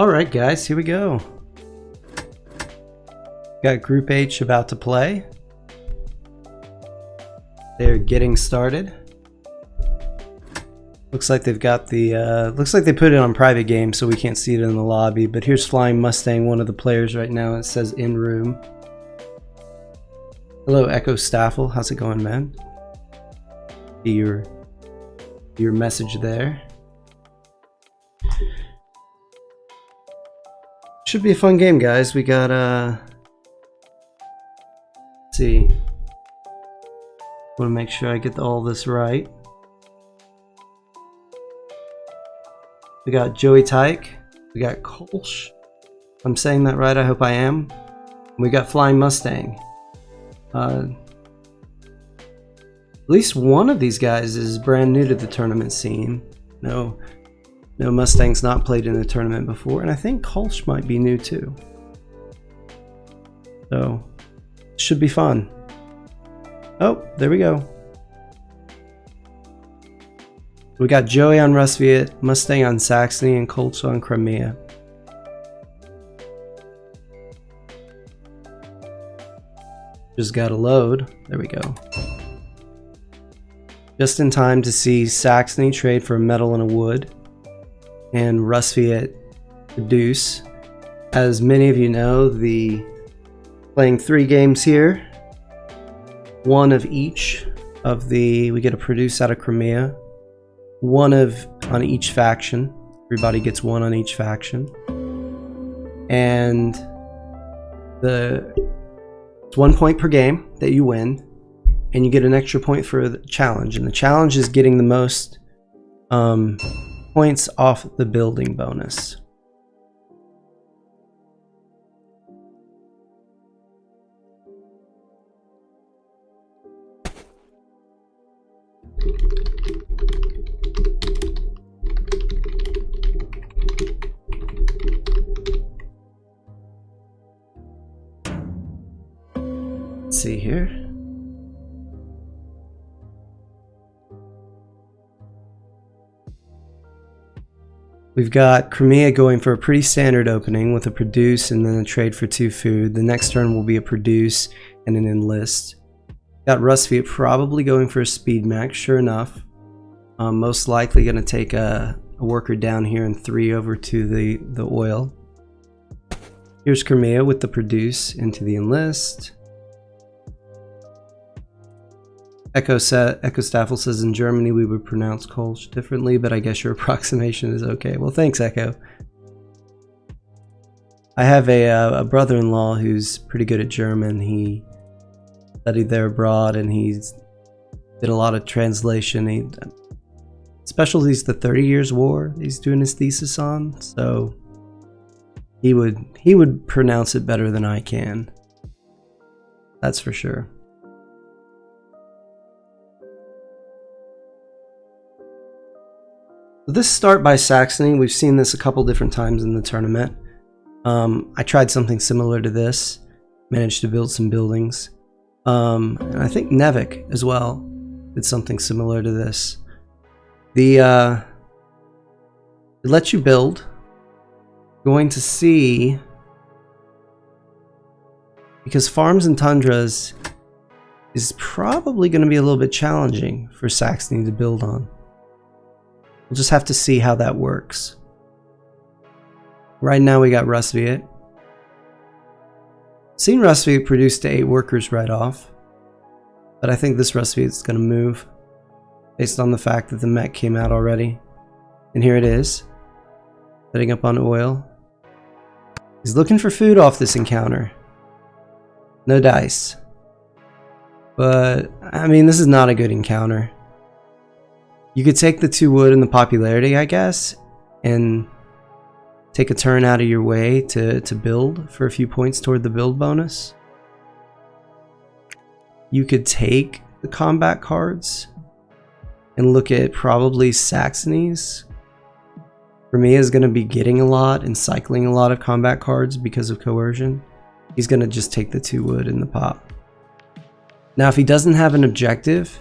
Alright guys, here we go. Got Group H about to play. They're getting started. Looks like they've got the, looks like they put it on private game so we can't see it in the lobby, but here's Flying Mustang, one of the players right now. It says in room. Hello Echo Staffel, how's it going, man? See your message there. Should be a fun game, guys. We got let's see. Want to make sure I get all this right. We got Joey Tyke. We got Kolsch. If I'm saying that right, I hope I am. We got Flying Mustang. At least one of these guys is brand new to the tournament scene. No Mustang's not played in a tournament before, and I think Kolsch might be new too. So, should be fun. Oh, there we go. We got Joey on Rusviet, Mustang on Saxony, and Kolsch on Crimea. Just gotta load. There we go. Just in time to see Saxony trade for a metal and a wood, and Rusviet produce. As many of you know, playing 3 games here, one of each of we get a produce out of Crimea, one on each faction. Everybody gets one on each faction, and it's 1 point per game that you win, and you get an extra point for the challenge, and the challenge is getting the most points off the building bonus. Let's see here. We've got Crimea going for a pretty standard opening with a produce and then a trade for 2 food. The next turn will be a produce and an enlist. Got Rusviet probably going for a speed max, sure enough. Most likely going to take a worker down here and 3 over to the oil. Here's Crimea with the produce into the enlist. Echo Staffel says in Germany we would pronounce Kolsch differently, but I guess your approximation is okay. Well, thanks, Echo. I have a brother-in-law who's pretty good at German. He studied there abroad, and he's did a lot of translation. Specialty's the 30 Years' War he's doing his thesis on, so he would pronounce it better than I can. That's for sure. This start by Saxony, we've seen this a couple different times in the tournament. I tried something similar to this, managed to build some buildings. And I think Nevik as well did something similar to this. It lets you build. Going to see, because farms and tundras is probably going to be a little bit challenging for Saxony to build on. We'll just have to see how that works. Right now we got Rusviet. Seen Rusviet produce to 8 workers right off, but I think this Rusviet is going to move based on the fact that the mech came out already. And here it is, setting up on oil. He's looking for food off this encounter. No dice. But, I mean, this is not a good encounter. You could take the 2 wood and the popularity, I guess, and take a turn out of your way to build for a few points toward the build bonus. You could take the combat cards and look at probably Saxony's. Crimea is going to be getting a lot and cycling a lot of combat cards because of coercion. He's going to just take the 2 wood in the pop. Now, if he doesn't have an objective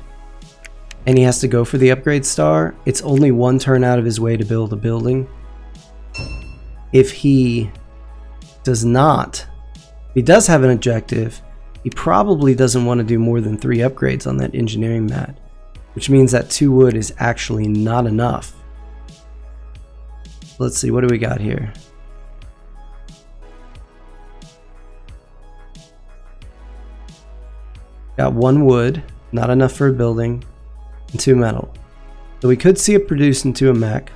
and he has to go for the upgrade star, it's only 1 turn out of his way to build a building. if he does not, if he does have an objective, he probably doesn't want to do more than 3 upgrades on that engineering mat, which means that 2 wood is actually not enough. Let's see, what do we got here? Got 1 wood, not enough for a building, and 2 metal. So we could see it produce into a mech,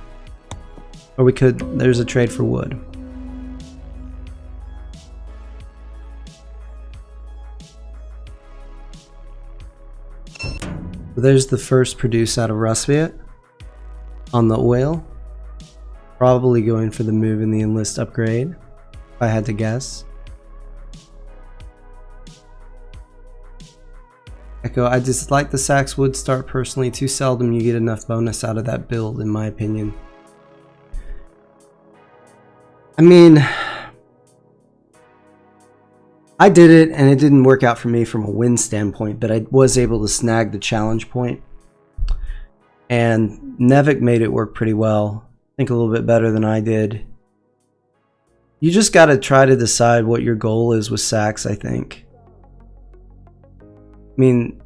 or we could, there's a trade for wood. So there's the first produce out of Rustviet on the oil. Probably going for the move in the enlist upgrade, if I had to guess. Echo, I dislike the Sax wood start personally. Too seldom you get enough bonus out of that build, in my opinion. I mean, I did it and it didn't work out for me from a win standpoint, but I was able to snag the challenge point. And Nevik made it work pretty well. I think a little bit better than I did. You just got to try to decide what your goal is with Sax, I think. I mean,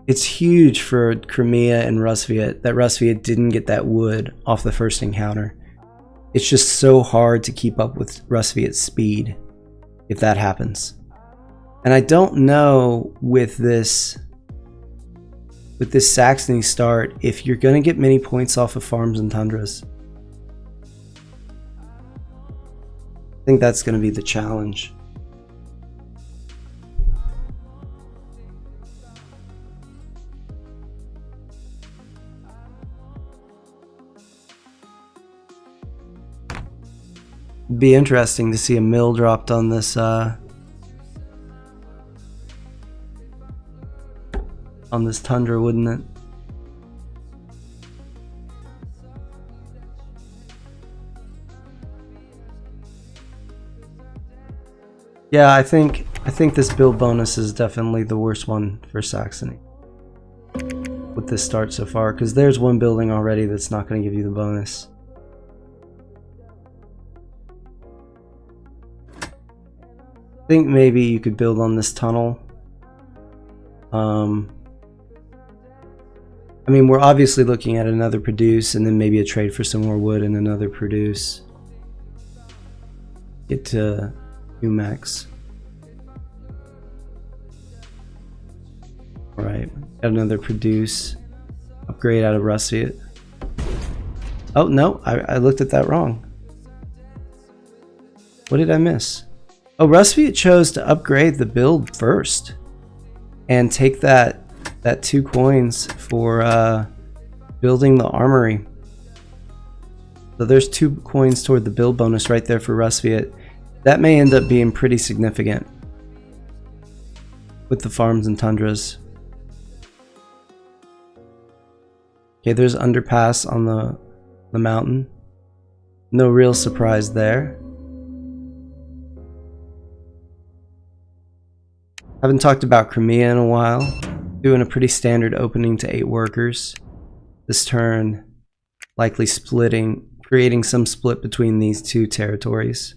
it's huge for Crimea and Rustviet that Rustviet didn't get that wood off the first encounter. It's just so hard to keep up with Rustviet's speed if that happens. And I don't know with this Saxony start if you're going to get many points off of farms and tundras. I think that's going to be the challenge. It'd be interesting to see a mill dropped on this tundra, wouldn't it? Yeah, I think this build bonus is definitely the worst one for Saxony with this start so far, because there's one building already that's not going to give you the bonus. I think maybe you could build on this tunnel. I mean, we're obviously looking at another produce and then maybe a trade for some more wood and another produce. Get to max. Alright, got another produce. Upgrade out of Rustviet. Oh no, I looked at that wrong. What did I miss? Oh, Rustviet chose to upgrade the build first and take that 2 coins for building the armory. So there's 2 coins toward the build bonus right there for Rustviet. That may end up being pretty significant with the farms and tundras. Okay, there's underpass on the mountain. No real surprise there. Haven't talked about Crimea in a while. Doing a pretty standard opening to 8 workers. This turn likely splitting, creating some split between these 2 territories.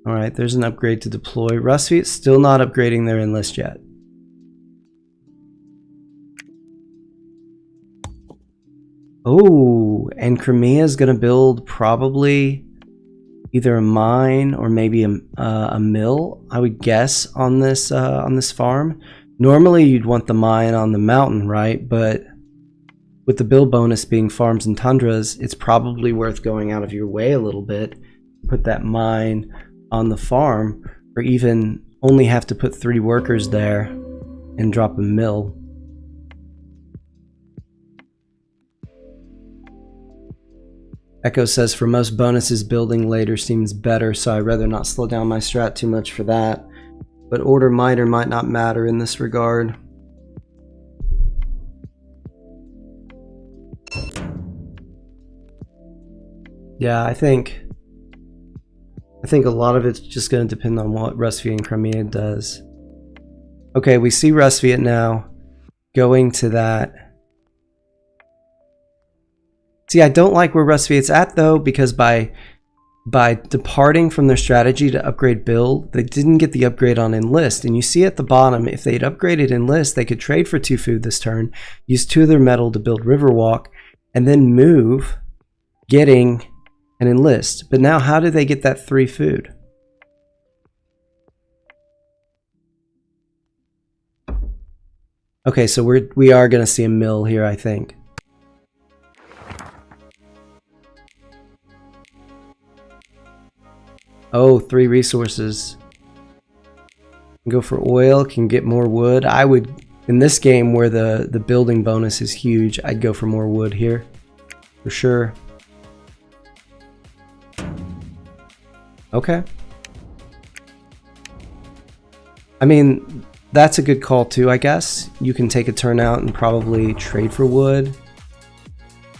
Alright, there's an upgrade to deploy. Rustviet's still not upgrading their enlist yet. Oh, and Crimea is going to build probably either a mine or maybe a mill, I would guess, on this farm. Normally you'd want the mine on the mountain, right? But with the build bonus being farms and tundras, it's probably worth going out of your way a little bit, put that mine on the farm, or even only have to put 3 workers there and drop a mill. Echo says, for most bonuses, building later seems better, so I'd rather not slow down my strat too much for that. But order might or might not matter in this regard. Yeah, I think a lot of it's just going to depend on what Rustviet and Crimea does. Okay, we see Rustviet now going to that. See, I don't like where Rustviet's at though, because by by departing from their strategy to upgrade build, they didn't get the upgrade on enlist. And you see at the bottom, if they'd upgraded enlist, they could trade for 2 food this turn, use 2 of their metal to build Riverwalk, and then move, getting an enlist. But now how did they get that 3 food? Okay, so we are going to see a mill here, I think. Oh, 3 resources. Can go for oil, can get more wood. I would, in this game where the building bonus is huge, I'd go for more wood here, for sure. Okay. I mean, that's a good call too, I guess. You can take a turn out and probably trade for wood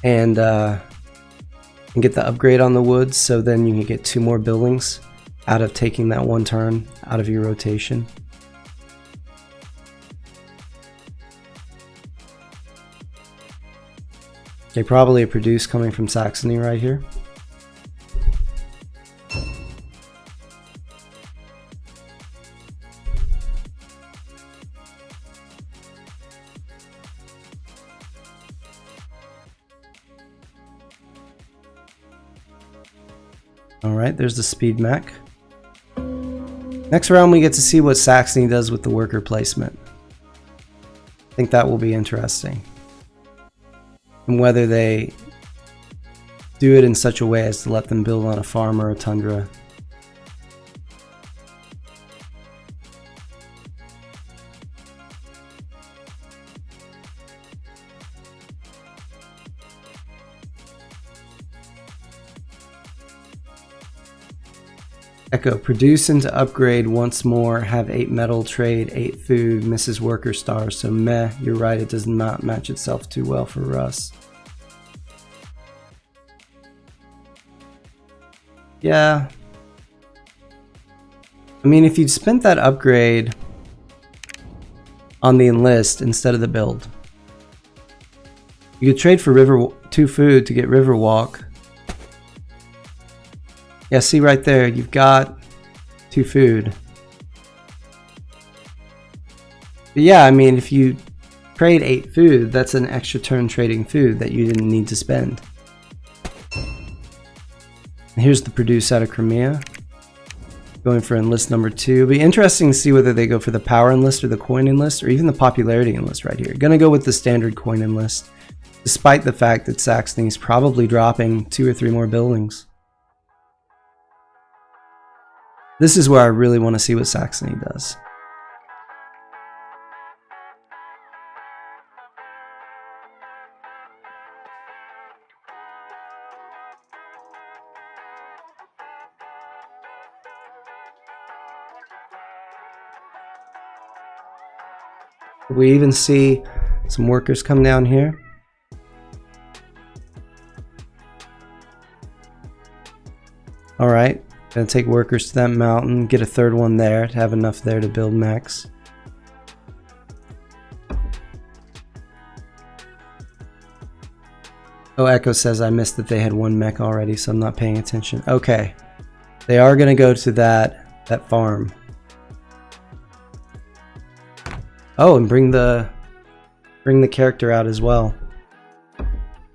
and get the upgrade on the wood, so then you can get 2 more buildings out of taking that 1 turn out of your rotation. Okay, probably a produce coming from Saxony right here. Alright, there's the speed mech. Next round we get to see what Saxony does with the worker placement. I think that will be interesting. And whether they do it in such a way as to let them build on a farm or a tundra. Echo, produce into upgrade once more, have 8 metal, trade 8 food, misses worker stars, so meh, you're right, it does not match itself too well for Russ. Yeah. I mean, if you'd spent that upgrade on the enlist instead of the build, you could trade for 2 food to get Riverwalk. Yeah, see right there, you've got 2 food. But yeah, I mean, if you trade 8 food, that's an extra turn trading food that you didn't need to spend. And here's the produce out of Crimea. Going for enlist number 2. It'll be interesting to see whether they go for the power enlist or the coin enlist or even the popularity enlist right here. Gonna go with the standard coin enlist, despite the fact that Saxony's probably dropping 2 or 3 more buildings. This is where I really want to see what Saxony does. We even see some workers come down here. All right. Gonna take workers to that mountain, get a 3rd one there to have enough there to build mechs. Oh, Echo says I missed that they had 1 mech already, so I'm not paying attention. Okay, they are gonna go to that farm. Oh, and bring the character out as well.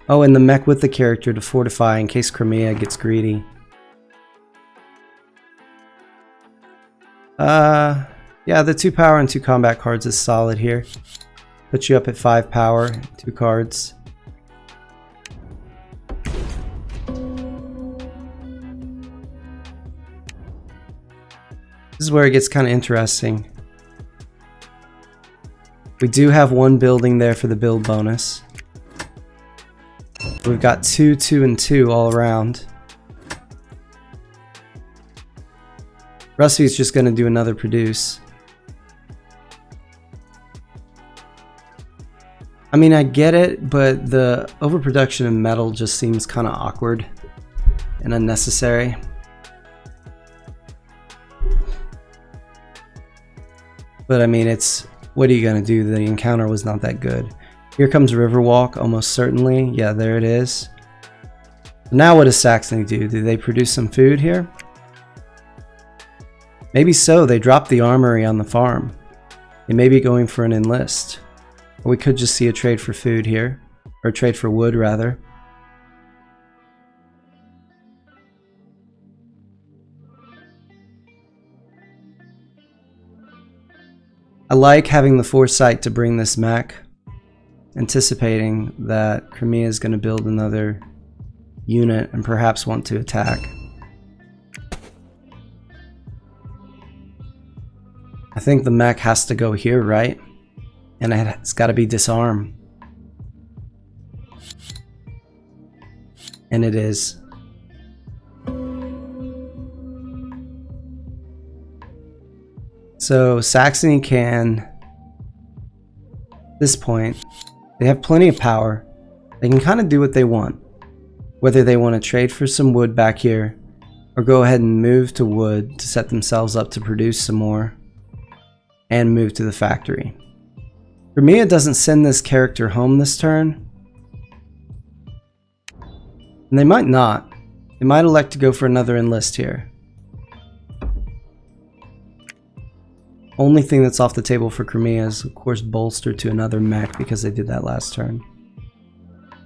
Oh, and the mech with the character to fortify in case Crimea gets greedy. Yeah, the 2 power and 2 combat cards is solid here. Put you up at 5 power, 2 cards. This is where it gets kind of interesting. We do have 1 building there for the build bonus. We've got 2, 2, and 2 all around. Rusty's just going to do another produce. I mean, I get it, but the overproduction of metal just seems kind of awkward and unnecessary. But I mean, what are you going to do? The encounter was not that good. Here comes Riverwalk, almost certainly. Yeah, there it is. Now what does Saxony do? Do they produce some food here? Maybe so. They dropped the armory on the farm. They may be going for an enlist. Or we could just see a trade for food here. Or a trade for wood, rather. I like having the foresight to bring this mech, anticipating that Crimea is going to build another unit and perhaps want to attack. I think the mech has to go here, right? And it's got to be disarm. And it is. So Saxony can, at this point, they have plenty of power. They can kind of do what they want. Whether they want to trade for some wood back here, or go ahead and move to wood to set themselves up to produce some more, and move to the factory. Crimea doesn't send this character home this turn. And they might not. They might elect to go for another enlist here. Only thing that's off the table for Crimea is, of course, bolster to another mech because they did that last turn.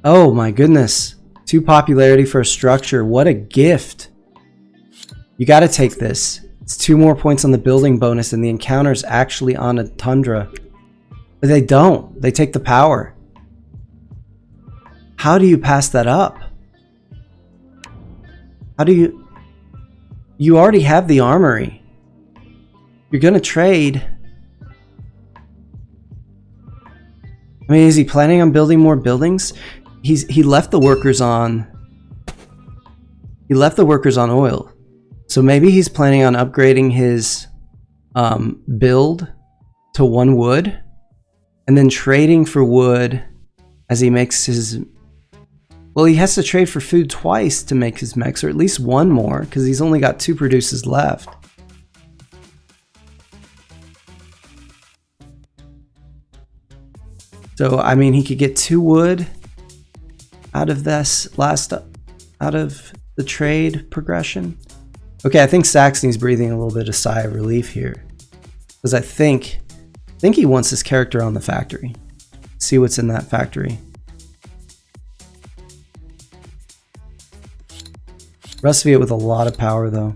Oh my goodness. 2 popularity for a structure. What a gift. You gotta take this. It's 2 more points on the building bonus and the encounter's actually on a tundra. But they don't. They take the power. How do you pass that up? How do you... You already have the armory. You're gonna trade. I mean, is he planning on building more buildings? He left the workers on... He left the workers on oil. So maybe he's planning on upgrading his build to 1 wood. And then trading for wood as he makes his... Well, he has to trade for food twice to make his mechs, or at least 1 more, because he's only got 2 produces left. So, I mean, he could get 2 wood out of this out of the trade progression. Okay, I think Saxony's breathing a little bit of sigh of relief here. Because I think he wants his character on the factory. See what's in that factory. Rusviet with a lot of power, though.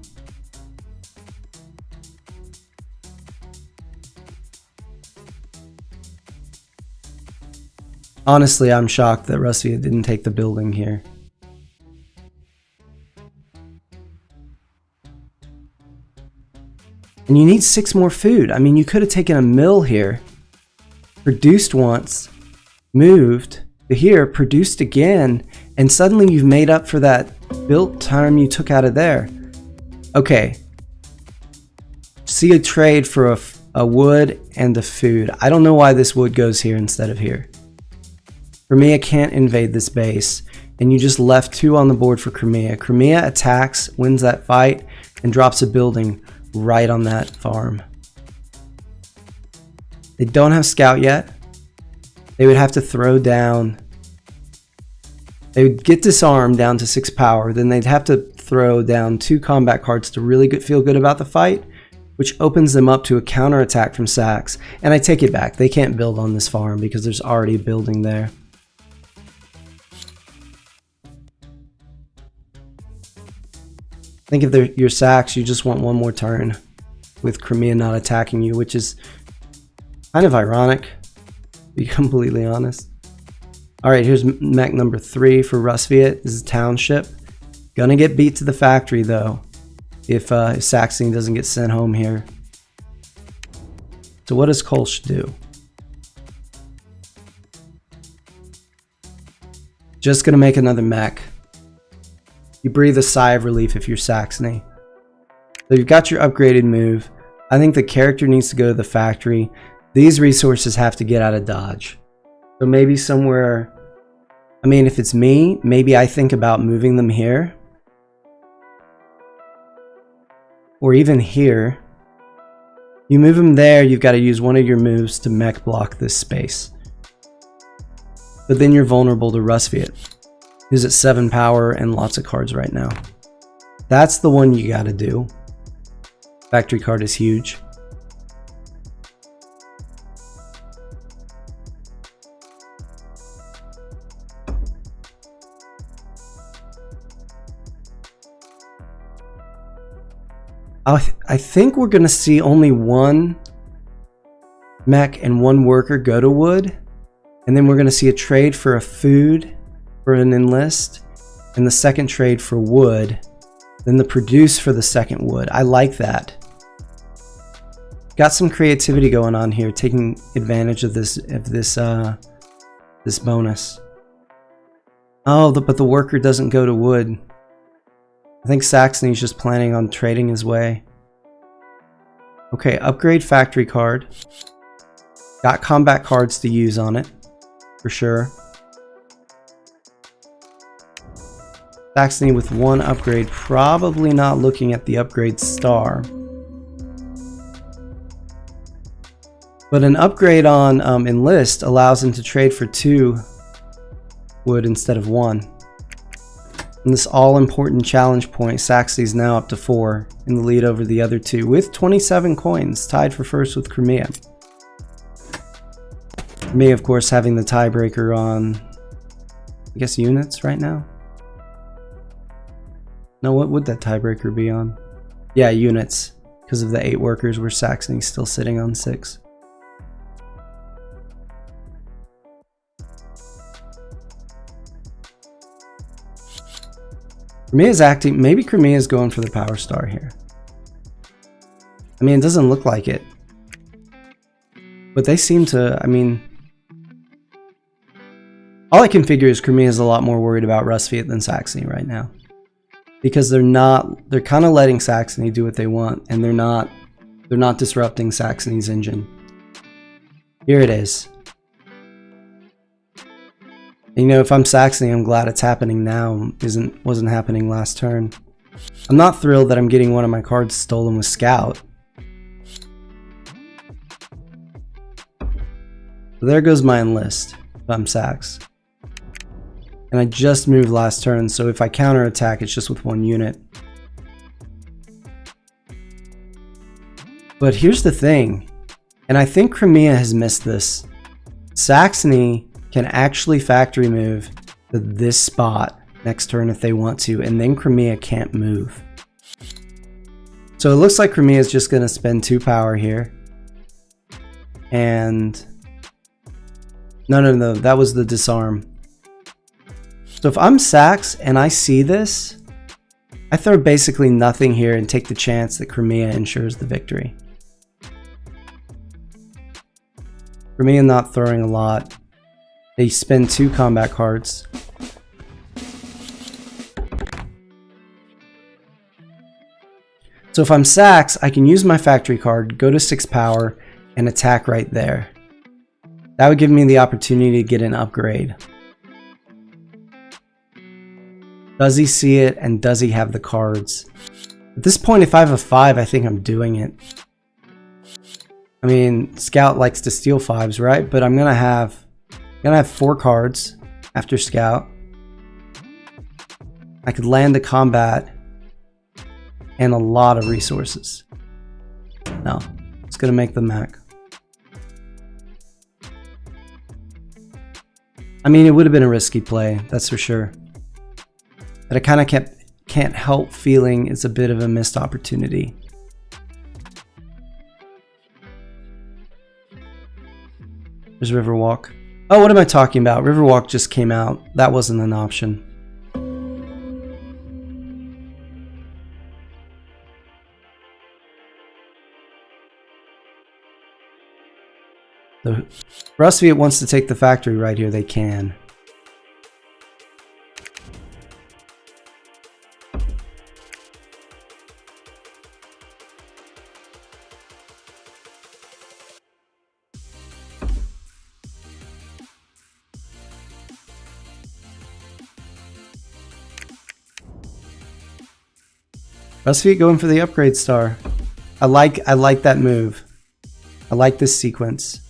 Honestly, I'm shocked that Rusviet didn't take the building here. And you need 6 more food. I mean, you could have taken a mill here, produced once, moved to here, produced again, and suddenly you've made up for that built time you took out of there. Okay. See a trade for a wood and a food. I don't know why this wood goes here instead of here. Crimea can't invade this base, and you just left 2 on the board for Crimea. Crimea attacks, wins that fight, and drops a building right on that farm. They don't have scout yet. They would have to throw down... They would get disarmed down to 6 power, then they'd have to throw down 2 combat cards to really feel good about the fight, which opens them up to a counterattack from Sax. And I take it back, they can't build on this farm because there's already a building there. I think if they're your Sax, you just want 1 more turn with Crimea not attacking you, which is kind of ironic, to be completely honest. Alright, here's mech number 3 for Rusviet. This is a township. Gonna get beat to the factory, though, if Saxony doesn't get sent home here. So what does Kolsch do? Just gonna make another mech. You breathe a sigh of relief if you're Saxony. So you've got your upgraded move. I think the character needs to go to the factory. These resources have to get out of Dodge. So maybe somewhere... I mean, if it's me, maybe I think about moving them here. Or even here. You move them there, you've got to use one of your moves to mech block this space. But then you're vulnerable to Rusviet. Who's at 7 power and lots of cards right now. That's the one you gotta do. Factory card is huge. I think we're gonna see only one mech and one worker go to wood, and then we're gonna see a trade for a food for an enlist, and the second trade for wood, then the produce for the second wood. I like that. Got some creativity going on here, taking advantage of this bonus. Oh, but the worker doesn't go to wood. I think Saxony's just planning on trading his way. Okay, upgrade factory card. Got combat cards to use on it, for sure. Saxony with one upgrade, probably not looking at the upgrade star. But an upgrade on enlist allows him to trade for 2 wood instead of 1. And this all-important challenge point, Saxony's now up to 4 in the lead over the other 2 with 27 coins, tied for first with Crimea. Crimea, of course, having the tiebreaker on, I guess, units right now. No, what would that tiebreaker be on? Yeah, units, because of the 8 workers where Saxony's still sitting on 6. Crimea's acting, maybe Crimea's going for the power star here. I mean, it doesn't look like it. But they seem to, I mean... all I can figure is Crimea's a lot more worried about Rustfiat than Saxony right now. Because they're kind of letting Saxony do what they want, and they're not disrupting Saxony's engine. Here it is. You know, if I'm Saxony, I'm glad it's happening now. Wasn't happening last turn. I'm not thrilled that I'm getting one of my cards stolen with Scout. So there goes my enlist, if I'm Sax. And I just moved last turn, so if I counterattack, it's just with 1 unit. But here's the thing, and I think Crimea has missed this. Saxony can actually factory move to this spot next turn if they want to, and then Crimea can't move. So it looks like Crimea is just going to spend 2 power here. And no, that was the disarm. So if I'm Sax and I see this, I throw basically nothing here and take the chance that Crimea ensures the victory. Crimea not throwing a lot. They spend 2 combat cards. So if I'm Sax, I can use my factory card, go to 6 power, and attack right there. That would give me the opportunity to get an upgrade. Does he see it, and does he have the cards? At this point, if I have a 5, I think I'm doing it. I mean, Scout likes to steal 5s, right? But I'm gonna have 4 cards after Scout. I could land a combat and a lot of resources. No, it's gonna make the mech. I mean, it would have been a risky play, that's for sure. But I kind of can't help feeling it's a bit of a missed opportunity. There's Riverwalk. Oh, what am I talking about? Riverwalk just came out. That wasn't an option. So, Rustfiat wants to take the factory right here. They can. Rustfiat going for the upgrade star. I like that move. I like this sequence.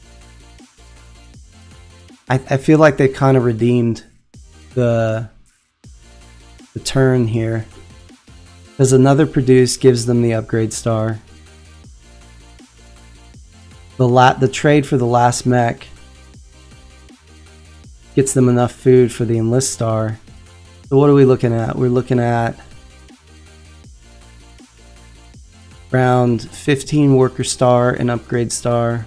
I feel like they kind of redeemed the the turn here. Does another produce, gives them the upgrade star. The trade for the last mech gets them enough food for the enlist star. So what are we looking at? We're looking at around 15 worker star and upgrade star.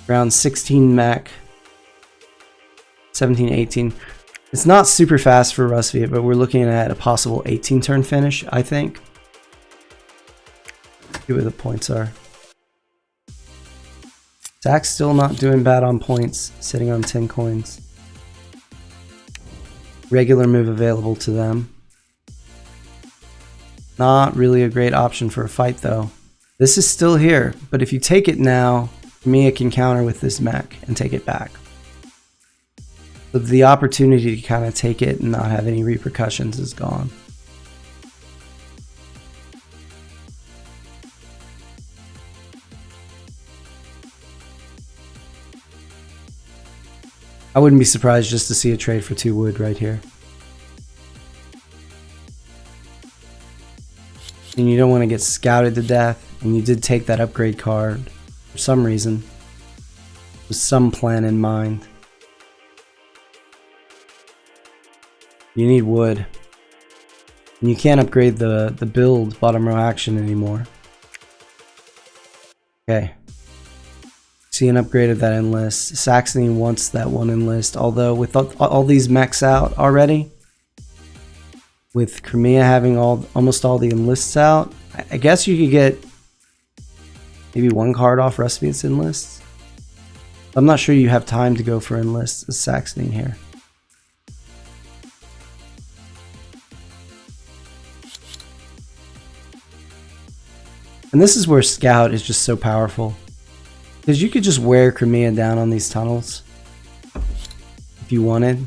Around 16 mech. 17, 18. It's not super fast for Rusviet, but we're looking at a possible 18 turn finish, I think. See where the points are. Scythe's still not doing bad on points, sitting on 10 coins. Regular move available to them. Not really a great option for a fight though. This is still here, but if you take it now, Mia can counter with this mech and take it back. So the opportunity to kind of take it and not have any repercussions is gone. I wouldn't be surprised just to see a trade for 2 wood right here. And you don't want to get scouted to death, and you did take that upgrade card for some reason, with some plan in mind. You need wood. And you can't upgrade the build bottom row action anymore. Okay. See an upgrade of that enlist. Saxony wants that one enlist, although with all these mechs out already, with Crimea having almost all the enlists out, I guess you could get maybe 1 card off Rusviet's enlists. I'm not sure you have time to go for enlists as Saxony here. And this is where Scout is just so powerful. Because you could just wear Crimea down on these tunnels if you wanted.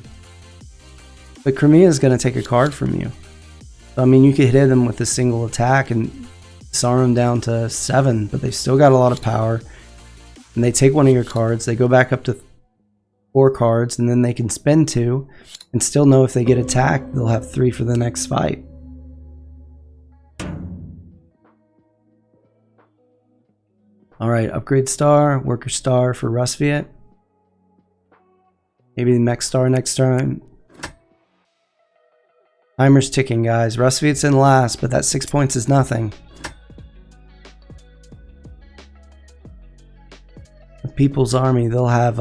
But Crimea is going to take a card from you. So, I mean, you could hit them with a single attack and disarm them down to 7, but they've still got a lot of power. And they take one of your cards, they go back up to 4 cards, and then they can spend 2 and still know if they get attacked, they'll have 3 for the next fight. Alright, upgrade star, worker star for Rusviet. Maybe the mech star next turn. Timer's ticking, guys. Rusviet's in last, but that 6 points is nothing. The People's Army, they'll have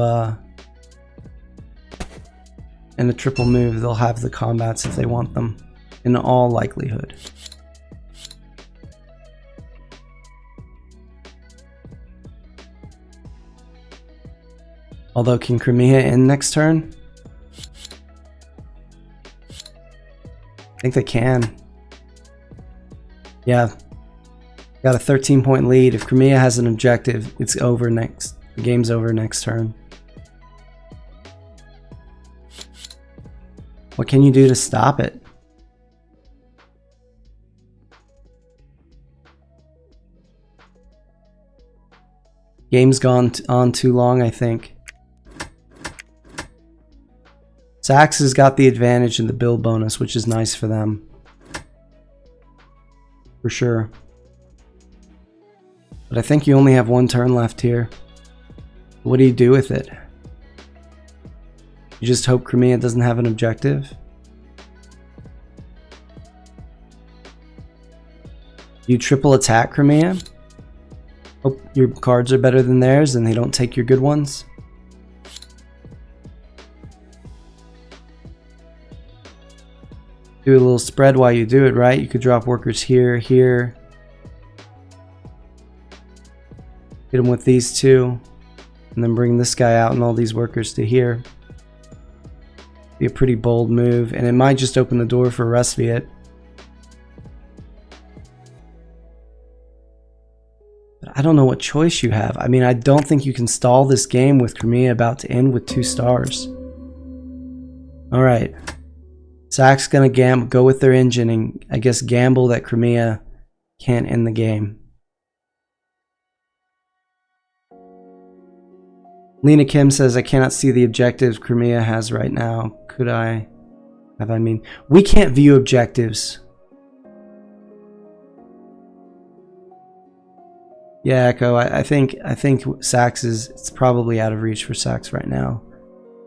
in a triple move, they'll have the combats if they want them, in all likelihood. Although, can Crimea end next turn? I think they can. Yeah. Got a 13-point lead. If Crimea has an objective, it's over next. The game's over next turn. What can you do to stop it? Game's gone on too long, I think. Sax has got the advantage in the build bonus, which is nice for them. For sure. But I think you only have 1 turn left here. What do you do with it? You just hope Crimea doesn't have an objective? You triple attack Crimea? Hope your cards are better than theirs and they don't take your good ones? Do a little spread while you do it, right? You could drop workers here, here. Hit them with these 2. And then bring this guy out and all these workers to here. Be a pretty bold move. And it might just open the door for Rusviet. But I don't know what choice you have. I mean, I don't think you can stall this game with Crimea about to end with 2 stars. Alright. Sax's gonna go with their engine and I guess gamble that Crimea can't end the game. Lena Kim says, I cannot see the objectives Crimea has right now. Could I I mean, we can't view objectives. Yeah, Echo, I think Sax it's probably out of reach for Sax right now.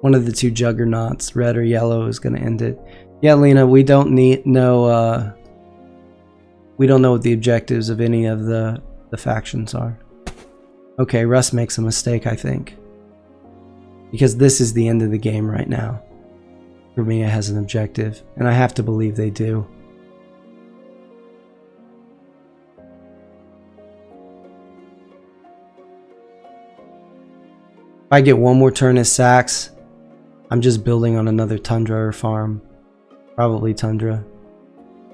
One of the two juggernauts, red or yellow, is going to end it. Yeah, Lena, we don't know what the objectives of any of the factions are. Okay, Russ makes a mistake, I think. Because this is the end of the game right now. Crimea has an objective, and I have to believe they do. If I get one more turn as Sax, I'm just building on another Tundra or farm. Probably Tundra.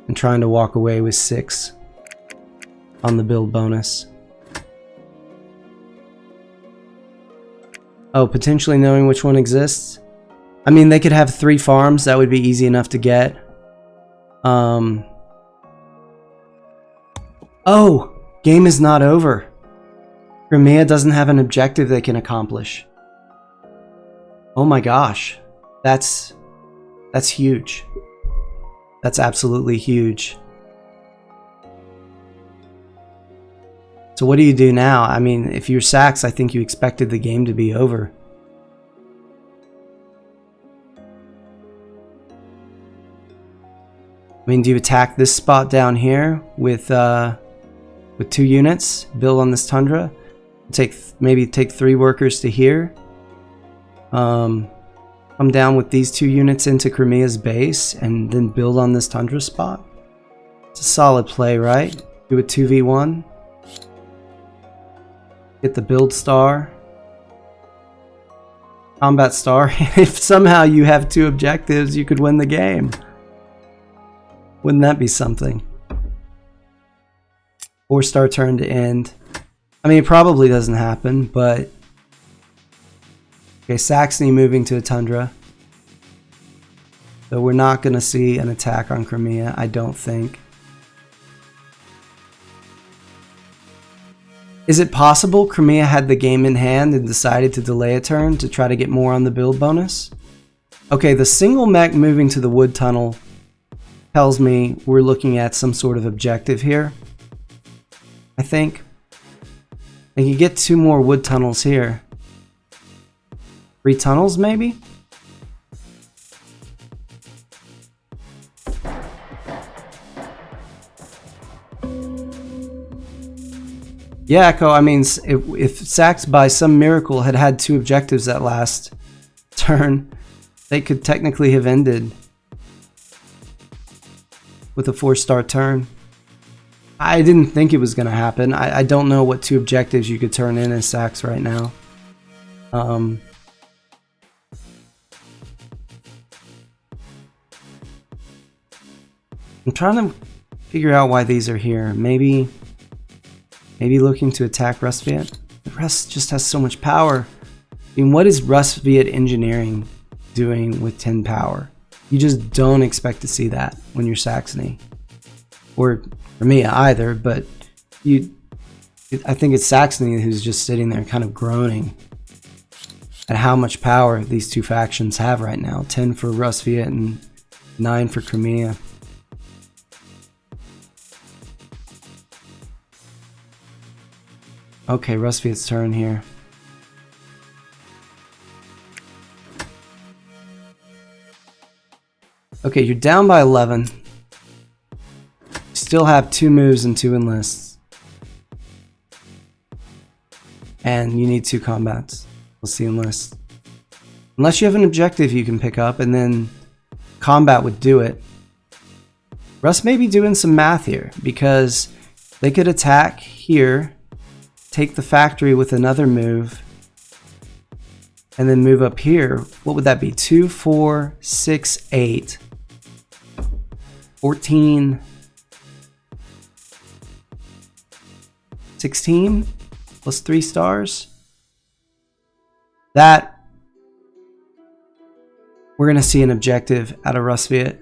And trying to walk away with 6 on the build bonus. Oh, potentially knowing which one exists? I mean, they could have 3 farms. That would be easy enough to get. Oh! Game is not over. Crimea doesn't have an objective they can accomplish. Oh my gosh. That's huge. That's absolutely huge. So what do you do now? I mean, if you're Sax, I think you expected the game to be over. I mean, do you attack this spot down here with 2 units, build on this Tundra, maybe take 3 workers to here, come down with these 2 units into Crimea's base, and then build on this Tundra spot? It's a solid play, right? Do a 2v1. Get the build star. Combat star. If somehow you have 2 objectives, you could win the game. Wouldn't that be something? 4-star turn to end. I mean, it probably doesn't happen, but... Okay, Saxony moving to a Tundra. So we're not going to see an attack on Crimea, I don't think. Is it possible Crimea had the game in hand and decided to delay a turn to try to get more on the build bonus? Okay, the single mech moving to the wood tunnel tells me we're looking at some sort of objective here. I think. They can get 2 more wood tunnels here. 3 tunnels, maybe? Yeah, Echo, I mean, if Sax by some miracle had 2 objectives that last turn, they could technically have ended with a 4-star turn. I didn't think it was going to happen. I don't know what 2 objectives you could turn in as Sax right now. I'm trying to figure out why these are here. Maybe looking to attack Rustviet. Rust just has so much power. I mean, what is Rustviet engineering doing with 10 power? You just don't expect to see that when you're Saxony. Or Crimea either, but I think it's Saxony who's just sitting there kind of groaning at how much power these 2 factions have right now. 10 for Rustviet and 9 for Crimea. Okay, Rustviet's turn here. Okay, you're down by 11. Still have 2 moves and 2 enlists. And you need 2 combats. We'll see enlists. Unless you have an objective you can pick up, and then combat would do it. Russ may be doing some math here, because they could attack here, take the factory with another move, and then move up here. What would that be? 2, 4, 6, 8. 14... 16 plus 3 stars. That we're gonna see an objective out of Rustviet.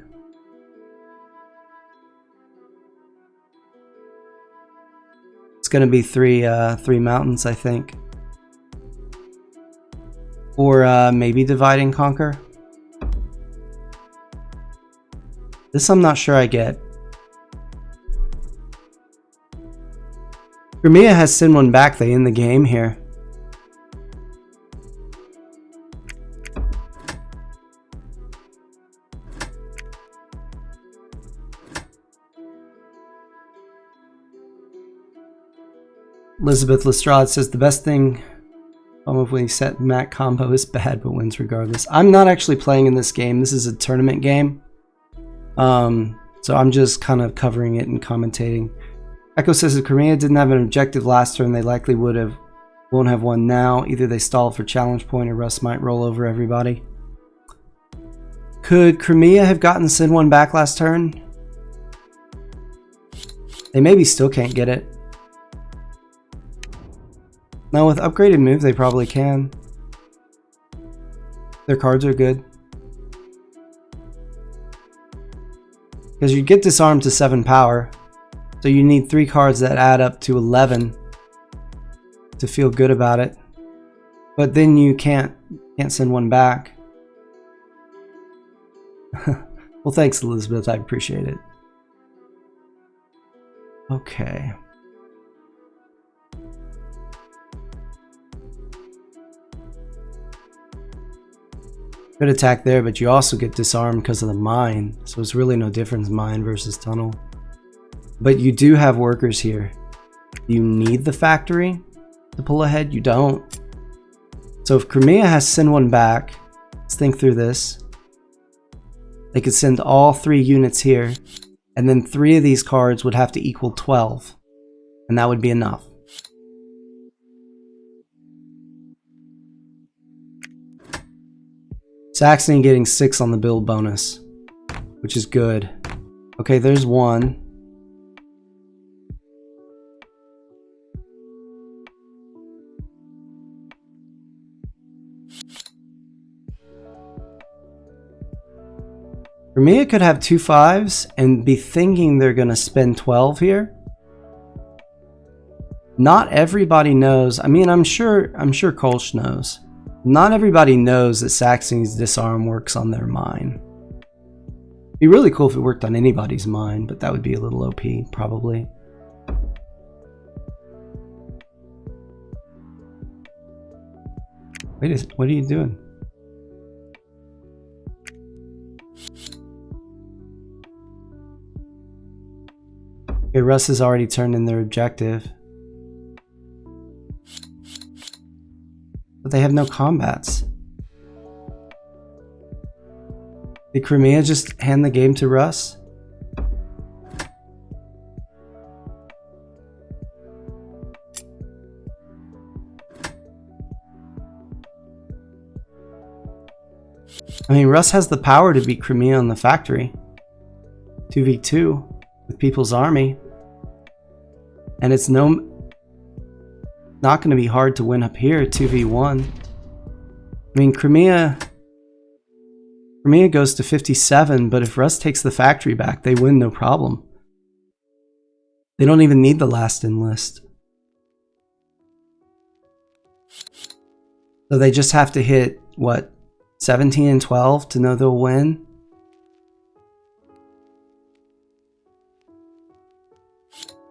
It's gonna be 3 mountains, I think, or maybe divide and conquer. This I'm not sure I get. Crimea has send one back. They end the game here. Elizabeth Lestrade says the best thing when you set Mac combo is bad but wins regardless. I'm not actually playing in this game. This is a tournament game. So I'm just kind of covering it and commentating. Echo says if Crimea didn't have an objective last turn, they likely won't have one now. Either they stall for challenge point or Russ might roll over everybody. Could Crimea have gotten send one back last turn? They maybe still can't get it. Now with upgraded move, they probably can. Their cards are good. Because you get disarmed to 7 power. So you need 3 cards that add up to 11 to feel good about it. But then you can't send one back. Well, thanks, Elizabeth. I appreciate it. Okay. Good attack there, but you also get disarmed because of the mine. So it's really no difference, mine versus tunnel. But you do have workers here. Do you need the factory to pull ahead? You don't. So if Crimea has send one back, let's think through this. They could send all 3 units here, and then 3 of these cards would have to equal 12. And that would be enough. Saxony getting 6 on the build bonus, which is good. Okay, there's 1. Crimea could have 2 5s and be thinking they're going to spend 12 here. Not everybody knows. I mean, I'm sure Kolsch knows. Not everybody knows that Saxony's disarm works on their mine. It'd be really cool if it worked on anybody's mine, but that would be a little OP, probably. Wait, what are you doing? Okay, Russ has already turned in their objective. But they have no combats. Did Crimea just hand the game to Russ? I mean, Russ has the power to beat Crimea on the factory. 2v2 with People's Army. And it's not going to be hard to win up here, 2v1. I mean, Crimea goes to 57, but if Russ takes the factory back, they win no problem. They don't even need the last in list. So they just have to hit, what, 17 and 12 to know they'll win?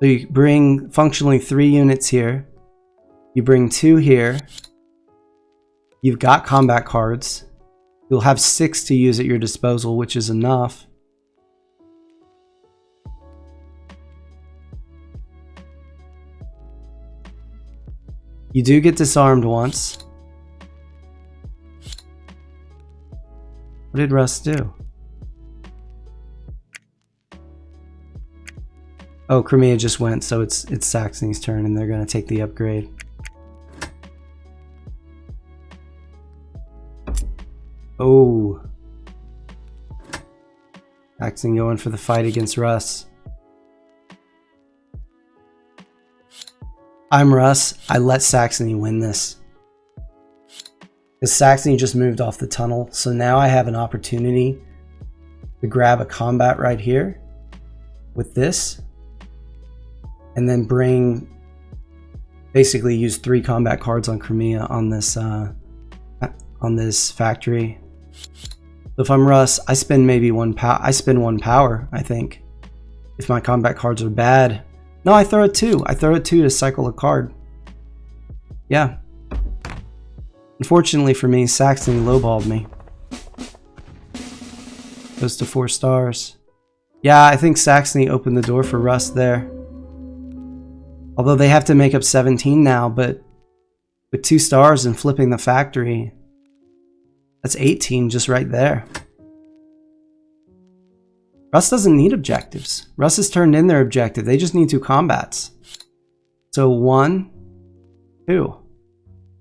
So you bring functionally 3 units here. You bring 2 here. You've got combat cards. You'll have 6 to use at your disposal, which is enough. You do get disarmed once. What did Russ do? Oh, Crimea just went, so it's Saxony's turn, and they're going to take the upgrade. Oh. Saxony going for the fight against Russ. I'm Russ. I let Saxony win this. Because Saxony just moved off the tunnel, so now I have an opportunity to grab a combat right here with this. And then basically use 3 combat cards on Crimea on this factory. So if I'm Russ, I spend maybe one power. I spend one power, I think. If my combat cards are bad. No, I throw it 2. I throw it 2 to cycle a card. Yeah. Unfortunately for me, Saxony lowballed me. Goes to 4 stars. Yeah, I think Saxony opened the door for Russ there. Although they have to make up 17 now, but with 2 stars and flipping the factory, that's 18 just right there. Russ doesn't need objectives. Russ has turned in their objective. They just need 2 combats. So 1, 2.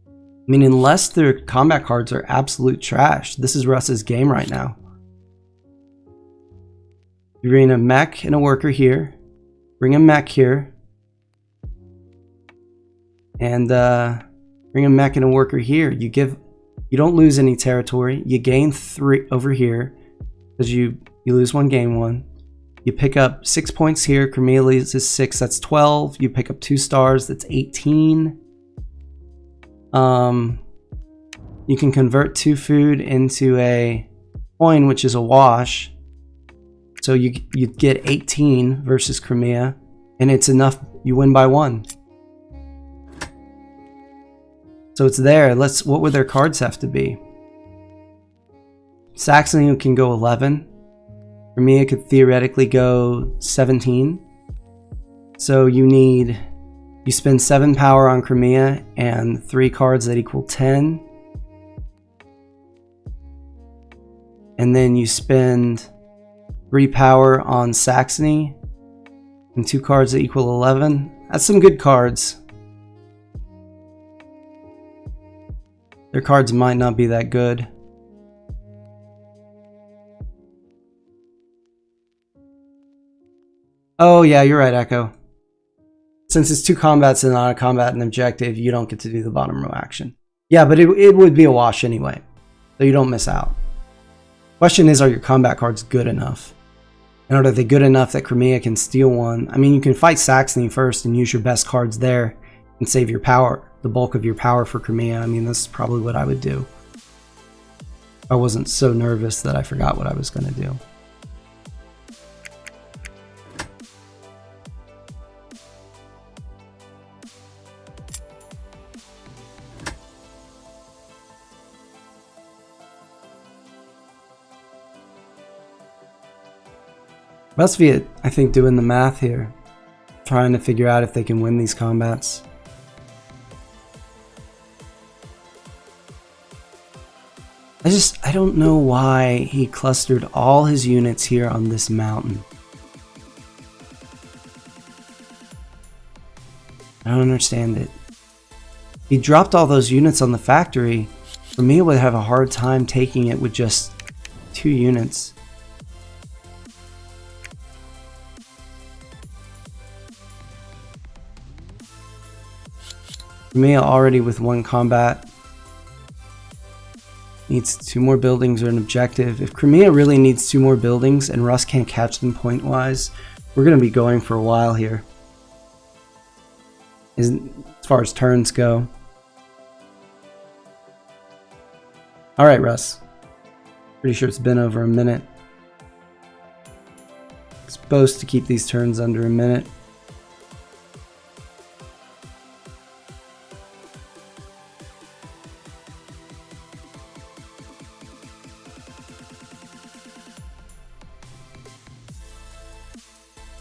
I mean, unless their combat cards are absolute trash, this is Russ's game right now. You bring a mech and a worker here. Bring a mech here. And bring a mech and a worker here. You don't lose any territory. You gain 3 over here because you lose 1, gain 1. You pick up 6 points here. Crimea loses 6. That's 12. You pick up 2 stars. That's 18. You can convert 2 food into a coin, which is a wash. So you get 18 versus Crimea, and it's enough. You win by 1. So it's there. What would their cards have to be? Saxony can go 11. Crimea could theoretically go 17. So you spend 7 power on Crimea and 3 cards that equal 10. And then you spend 3 power on Saxony and 2 cards that equal 11. That's some good cards. Their cards might not be that good. Oh yeah, you're right, Echo. Since it's 2 combats and not a combat and objective, you don't get to do the bottom row action. Yeah, but it would be a wash anyway, so you don't miss out. Question is, are your combat cards good enough? And are they good enough that Crimea can steal 1? I mean, you can fight Saxony first and use your best cards there and save your power, the bulk of your power for Crimea. I mean, this is probably what I would do. I wasn't so nervous that I forgot what I was going to do. Must be, I think, doing the math here. Trying to figure out if they can win these combats. I don't know why he clustered all his units here on this mountain. I don't understand it. He dropped all those units on the factory. For me, I would have a hard time taking it with just 2 units. Crimea already with 1 combat. Needs 2 more buildings or an objective. If Crimea really needs 2 more buildings and Russ can't catch them point-wise, we're going to be going for a while here. As far as turns go. Alright, Russ. Pretty sure it's been over a minute. It's supposed to keep these turns under a minute.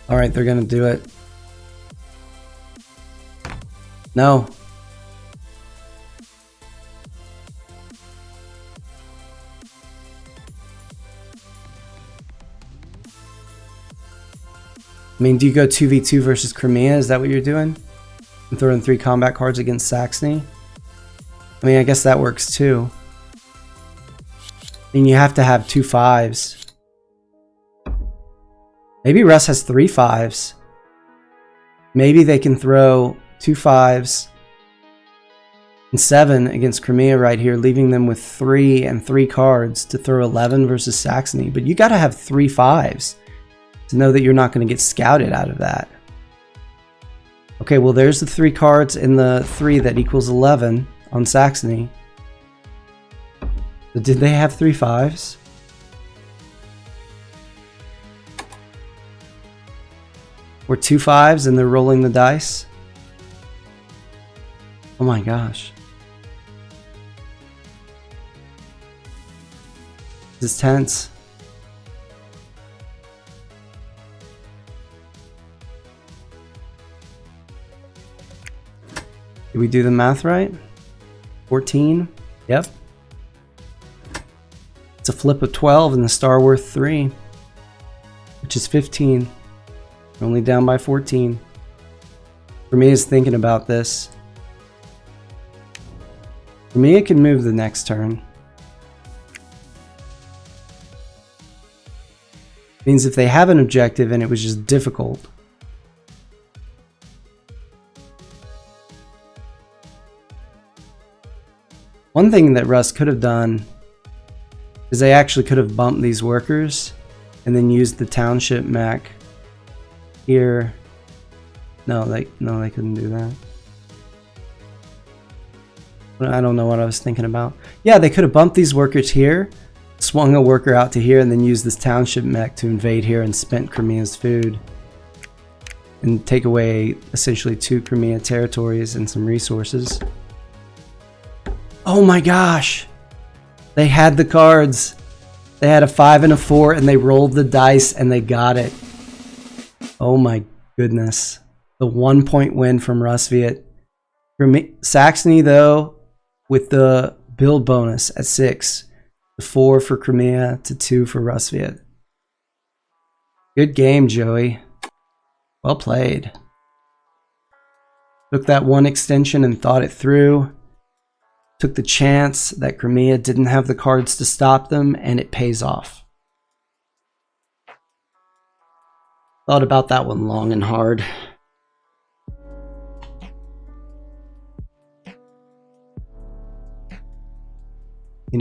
Alright, they're gonna do it. No. I mean, do you go 2v2 versus Crimea? Is that what you're doing? And throwing 3 combat cards against Saxony? I mean, I guess that works too. I mean, you have to have 2 5s. Maybe Russ has 3 5s. Maybe they can throw 2 5s and 7 against Crimea right here, leaving them with 3 and 3 cards to throw 11 versus Saxony. But you got to have 3 5s to know that you're not going to get scouted out of that. Okay, well, there's the 3 cards and the 3 that equals 11 on Saxony. But did they have 3 5s? We're 2 5s and they're rolling the dice. Oh my gosh. This is tense. Did we do the math right? 14? Yep. It's a flip of 12 and the star worth 3, which is 15. We're only down by 14. For me, is thinking about this. For me, it can move the next turn. Means if they have an objective and it was just difficult. One thing that Russ could have done is they actually could have bumped these workers and then used the township mech here. No, they couldn't do that. I don't know what I was thinking about. Yeah, they could have bumped these workers here, swung a worker out to here, and then used this township mech to invade here and spent Crimea's food and take away essentially 2 Crimea territories and some resources. Oh my gosh! They had the cards. They had a 5 and a 4 and they rolled the dice and they got it. Oh my goodness. The 1-point win from Rusviet. Saxony though, with the build bonus at 6. The 4 for Crimea to 2 for Rusviet. Good game, Joey. Well played. Took that one extension and thought it through. Took the chance that Crimea didn't have the cards to stop them, and it pays off. Thought about that one long and hard.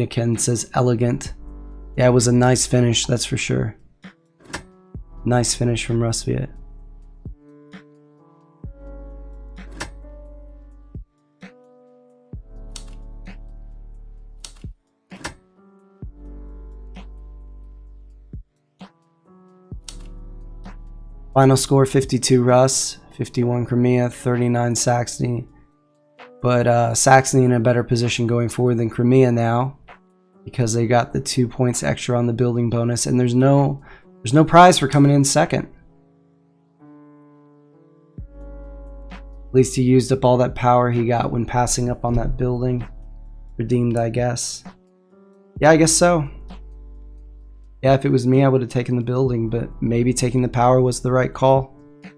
Ken says elegant. Yeah, it was a nice finish, that's for sure. Nice finish from Rusviet. Final score 52 Russ, 51 Crimea, 39 Saxony. But Saxony in a better position going forward than Crimea now, because they got the 2 points extra on the building bonus, and there's no prize for coming in second. At least he used up all that power he got when passing up on that building. Redeemed, I guess. Yeah, I guess so. Yeah, if it was me, I would have taken the building, but maybe taking the power was the right call. I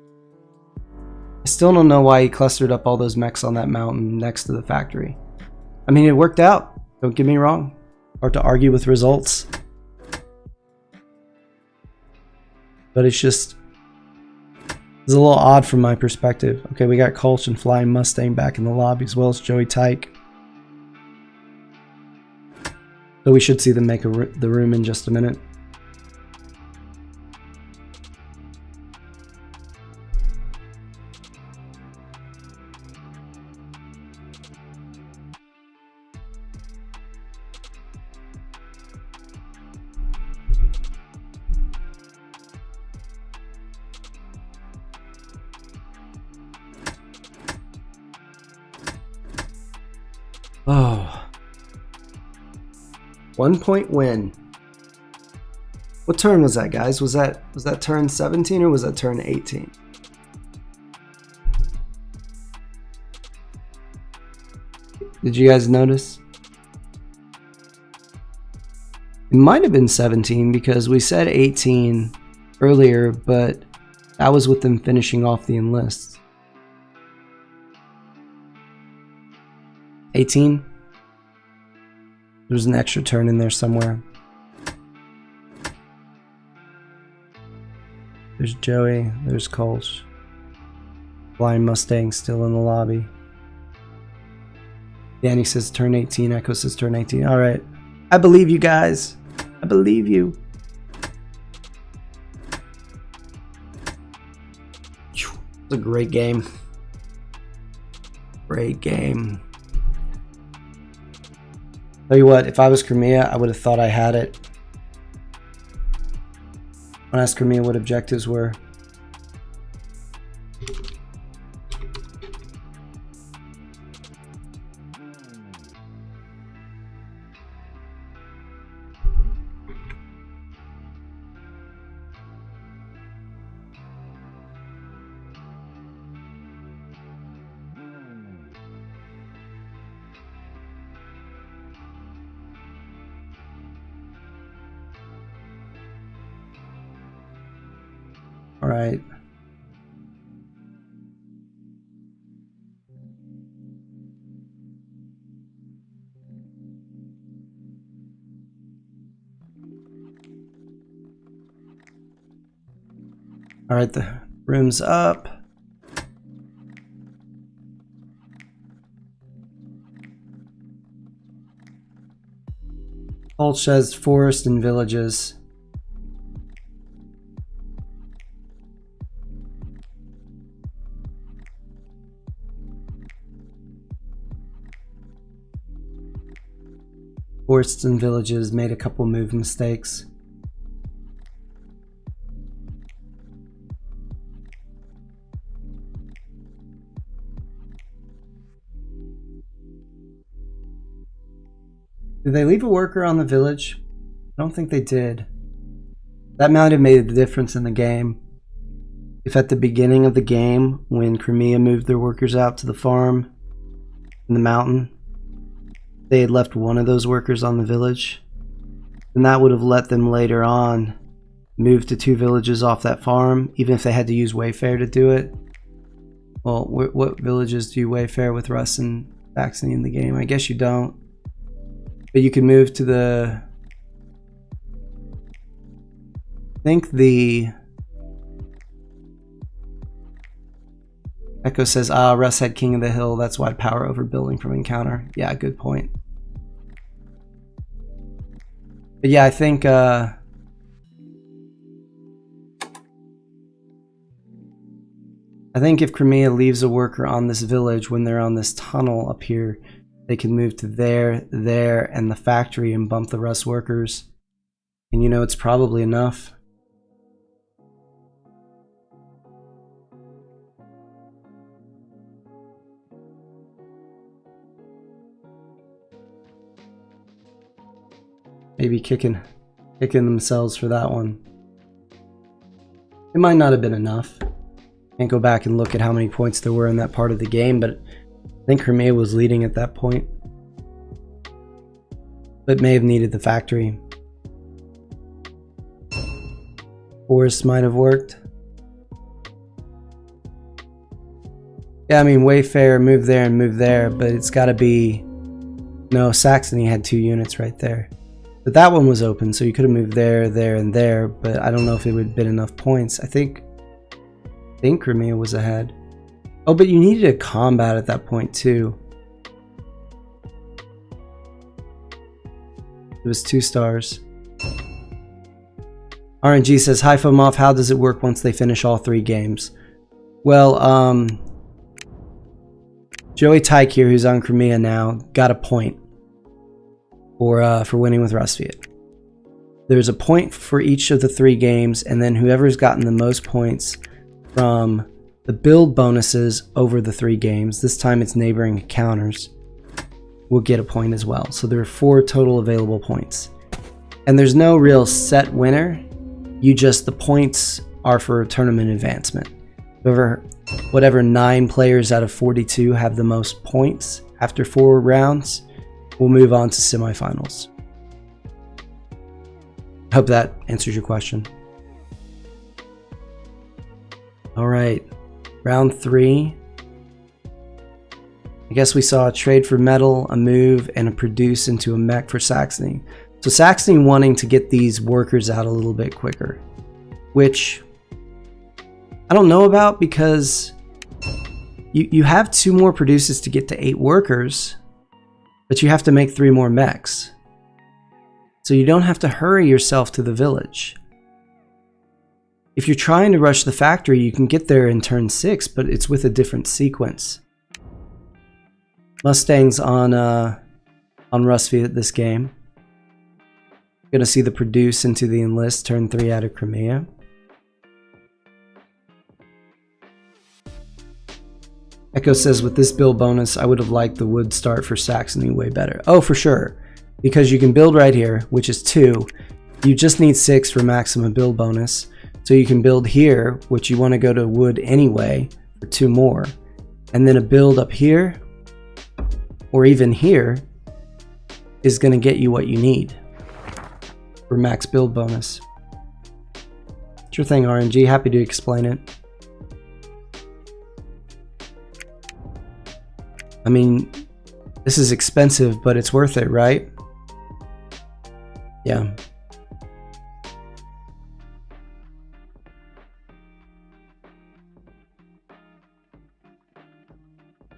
still don't know why he clustered up all those mechs on that mountain next to the factory. I mean, it worked out. Don't get me wrong. Hard to argue with results. But it's just... it's a little odd from my perspective. Okay, we got Kolch and Flying Mustang back in the lobby, as well as Joey Tyke. So we should see them make the room in just a minute. Oh. 1 point win. What turn was that, guys? Was that turn 17 or was that turn 18? Did you guys notice? It might have been 17 because we said 18 earlier, but that was with them finishing off the enlists. 18? There's an extra turn in there somewhere. There's Joey, there's Kolch. Flying Mustang still in the lobby. Danny says turn 18, Echo says turn 18. Alright. I believe you guys. I believe you. It's a great game. Great game. Tell you what, if I was Crimea, I would have thought I had it. When I asked Crimea what objectives were. All right. All right, the room's up. Alt says forest and villages. Forests and villages made a couple move mistakes. Did they leave a worker on the village? I don't think they did. That might have made the difference in the game. If at the beginning of the game, when Crimea moved their workers out to the farm in the mountain, they had left one of those workers on the village, then that would have let them later on move to 2 villages off that farm, even if they had to use Wayfare to do it. Well, what villages do you Wayfare with Russ and Saxony in the game? I guess you don't. But you can move to the... I think the... Echo says, Russ had King of the Hill, that's why power over building from encounter. Yeah, good point. But yeah, I think... I think if Crimea leaves a worker on this village when they're on this tunnel up here, they can move to there, and the factory and bump the Russ workers. And you know, it's probably enough. Maybe kicking themselves for that one. It might not have been enough. Can't go back and look at how many points there were in that part of the game, but I think Crimea was leading at that point. But may have needed the factory. Forest might have worked. Yeah, I mean, Wayfare, move there and move there, but it's got to be... No, Saxony had 2 units right there. But that one was open, so you could have moved there, there, and there, but I don't know if it would have been enough points. I think Crimea was ahead. Oh, but you needed a combat at that point, too. It was 2 stars. RNG says, hi Fomoff, how does it work once they finish all 3 games? Well, Joey Tyke here, who's on Crimea now, got a point for winning with Rustfiat. There's a point for each of the 3 games, and then whoever's gotten the most points from the build bonuses over the 3 games, this time it's neighboring encounters, will get a point as well. So there are 4 total available points. And there's no real set winner. The points are for tournament advancement. Whatever 9 players out of 42 have the most points after 4 rounds will move on to semifinals. Hope that answers your question. All right, round 3. I guess we saw a trade for metal, a move, and a produce into a mech for Saxony. So Saxony wanting to get these workers out a little bit quicker, which I don't know about, because you have 2 more produces to get to 8 workers, but you have to make 3 more mechs. So you don't have to hurry yourself to the village. If you're trying to rush the factory, you can get there in turn 6, but it's with a different sequence. Mustangs on Rustfiat this game. Gonna see the produce into the enlist, turn 3 out of Crimea. Echo says, with this build bonus, I would have liked the wood start for Saxony way better. Oh, for sure. Because you can build right here, which is 2. You just need 6 for maximum build bonus. So you can build here, which you want to go to wood anyway, for 2 more. And then a build up here, or even here, is going to get you what you need for max build bonus. Sure thing, RNG. Happy to explain it. I mean, this is expensive, but it's worth it, right? Yeah.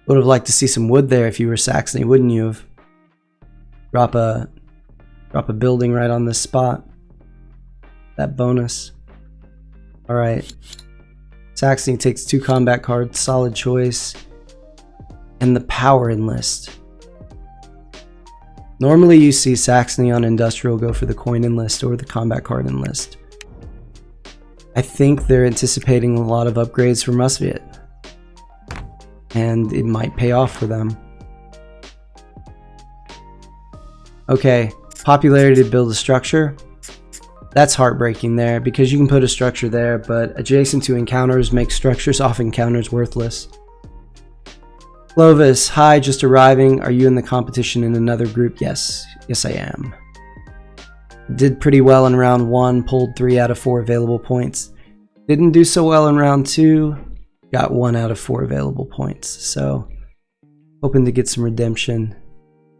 Would have liked to see some wood there if you were Saxony, wouldn't you have? Drop a building right on this spot. That bonus. Alright. Saxony takes 2 combat cards, solid choice. And the power enlist. Normally you see Saxony on industrial go for the coin enlist or the combat card enlist. I think they're anticipating a lot of upgrades from Rusviet. And it might pay off for them. Okay, popularity to build a structure. That's heartbreaking there, because you can put a structure there, but adjacent to encounters makes structures off encounters worthless. Clovis, hi, just arriving. Are you in the competition in another group? Yes. Yes, I am. Did pretty well in round 1, pulled 3 out of 4 available points. Didn't do so well in round 2, got 1 out of 4 available points. So, hoping to get some redemption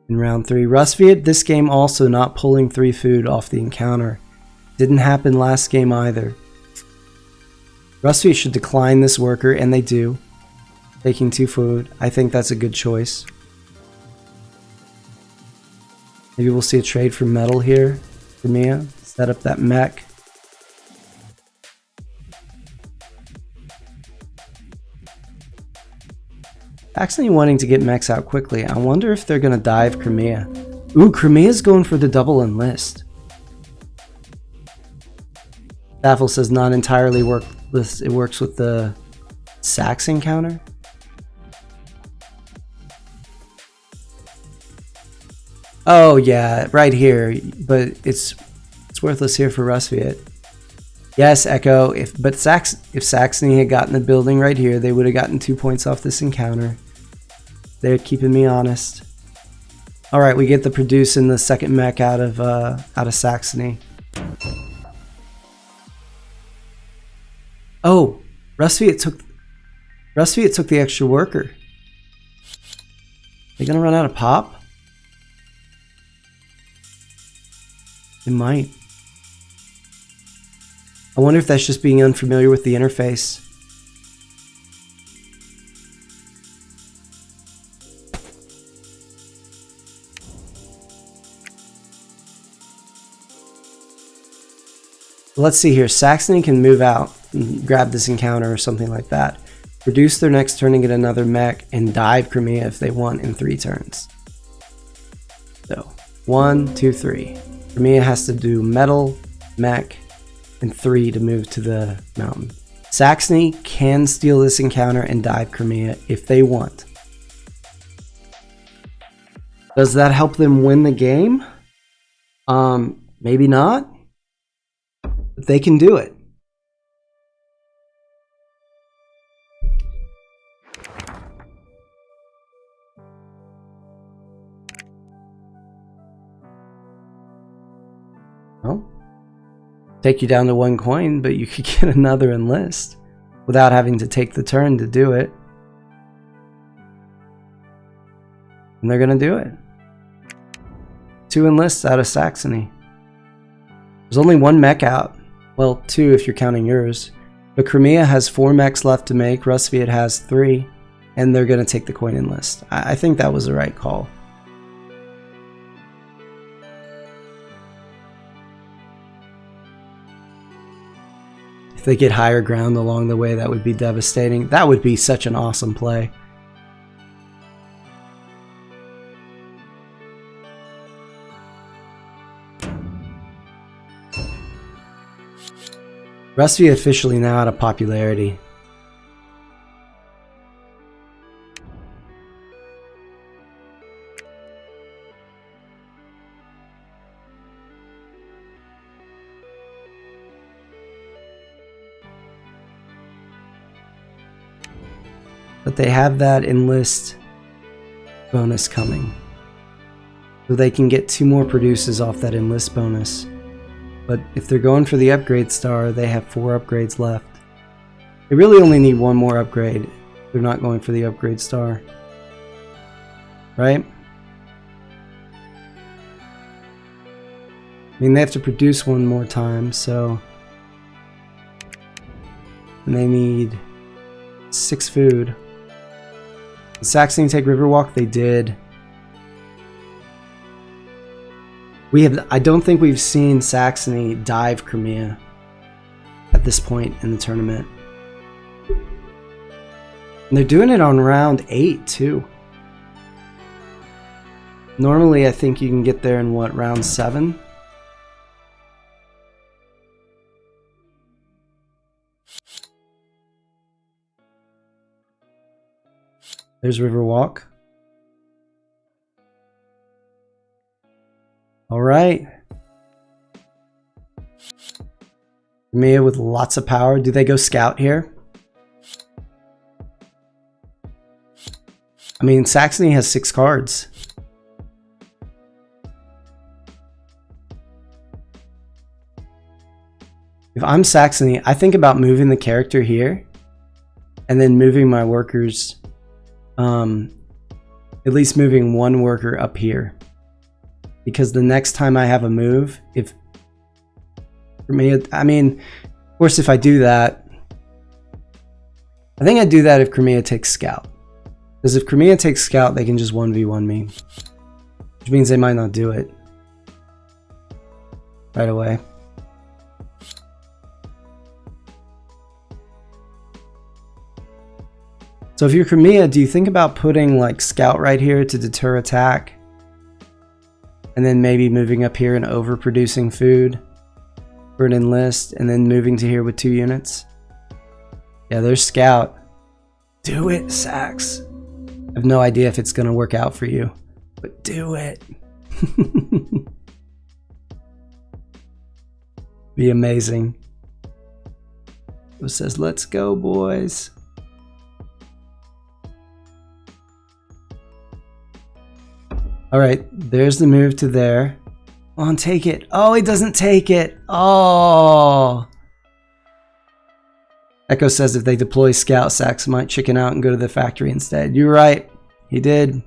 in round 3. Rusviet, this game also not pulling 3 food off the encounter. Didn't happen last game either. Rusviet should decline this worker, and they do. Taking 2 food. I think that's a good choice. Maybe we'll see a trade for metal here for Mia. Set up that mech. Actually wanting to get mechs out quickly. I wonder if they're going to dive Crimea. Ooh, Crimea's going for the double enlist. Staffel says not entirely workless. It works with the Sax encounter. Oh yeah, right here, but it's worthless here for Rusviet. Yes, Echo. If Saxony had gotten the building right here, they would have gotten 2 points off this encounter. They're keeping me honest. All right, we get the produce in the second mech out of Saxony. Oh, Rusviet took the extra worker. They gonna run out of pop? It might. I wonder if that's just being unfamiliar with the interface. Let's see here. Saxony can move out and grab this encounter or something like that. Reduce their next turn and get another mech, and dive Crimea if they want in 3 turns. So, 1, 2, 3. Crimea has to do metal, mech, and 3 to move to the mountain. Saxony can steal this encounter and dive Crimea if they want. Does that help them win the game? Maybe not. But they can do it. Well, take you down to 1 coin, but you could get another enlist without having to take the turn to do it. And they're going to do it. 2 enlists out of Saxony. There's only 1 mech out. Well, 2 if you're counting yours. But Crimea has 4 mechs left to make. Rusviet has 3. And they're going to take the coin enlist. I think that was the right call. If they get higher ground along the way, that would be devastating. That would be such an awesome play. Rusviet officially now out of popularity. But they have that enlist bonus coming. So they can get 2 more produces off that enlist bonus. But if they're going for the upgrade star, they have 4 upgrades left. They really only need 1 more upgrade. They're not going for the upgrade star. Right? I mean, they have to produce 1 more time, so... And they need 6 food. Did Saxony take Riverwalk? They did. I don't think we've seen Saxony dive Crimea at this point in the tournament. And they're doing it on round 8 too. Normally I think you can get there in what, round 7? There's Riverwalk. All right. Crimea with lots of power. Do they go scout here? I mean, Saxony has 6 cards. If I'm Saxony, I think about moving the character here and then moving my workers, at least moving 1 worker up here. Because the next time I have a move, if Crimea, I mean, of course, if I do that, I think I'd do that if Crimea takes scout. Because if Crimea takes scout, they can just 1v1 me. Which means they might not do it right away. So if you're Crimea, do you think about putting like scout right here to deter attack? And then maybe moving up here and overproducing food for an enlist, and then moving to here with 2 units? Yeah, there's scout. Do it, Sax. I have no idea if it's going to work out for you, but do it. Be amazing. It says, let's go, boys. All right, there's the move to there. Come on, take it. Oh, he doesn't take it. Oh. Echo says if they deploy scout, Sax might chicken out and go to the factory instead. You're right. He did.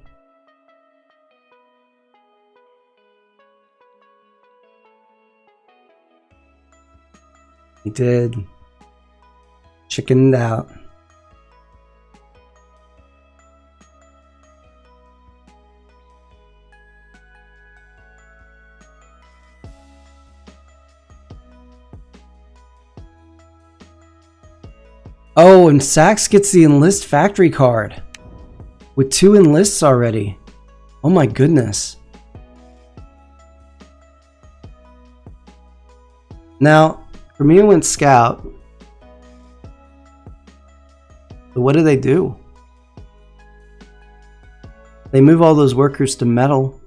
He did. Chickened out. Oh, and Sax gets the enlist factory card with 2 enlists already. Oh my goodness. Now, Crimea went scout. So what do? They move all those workers to metal.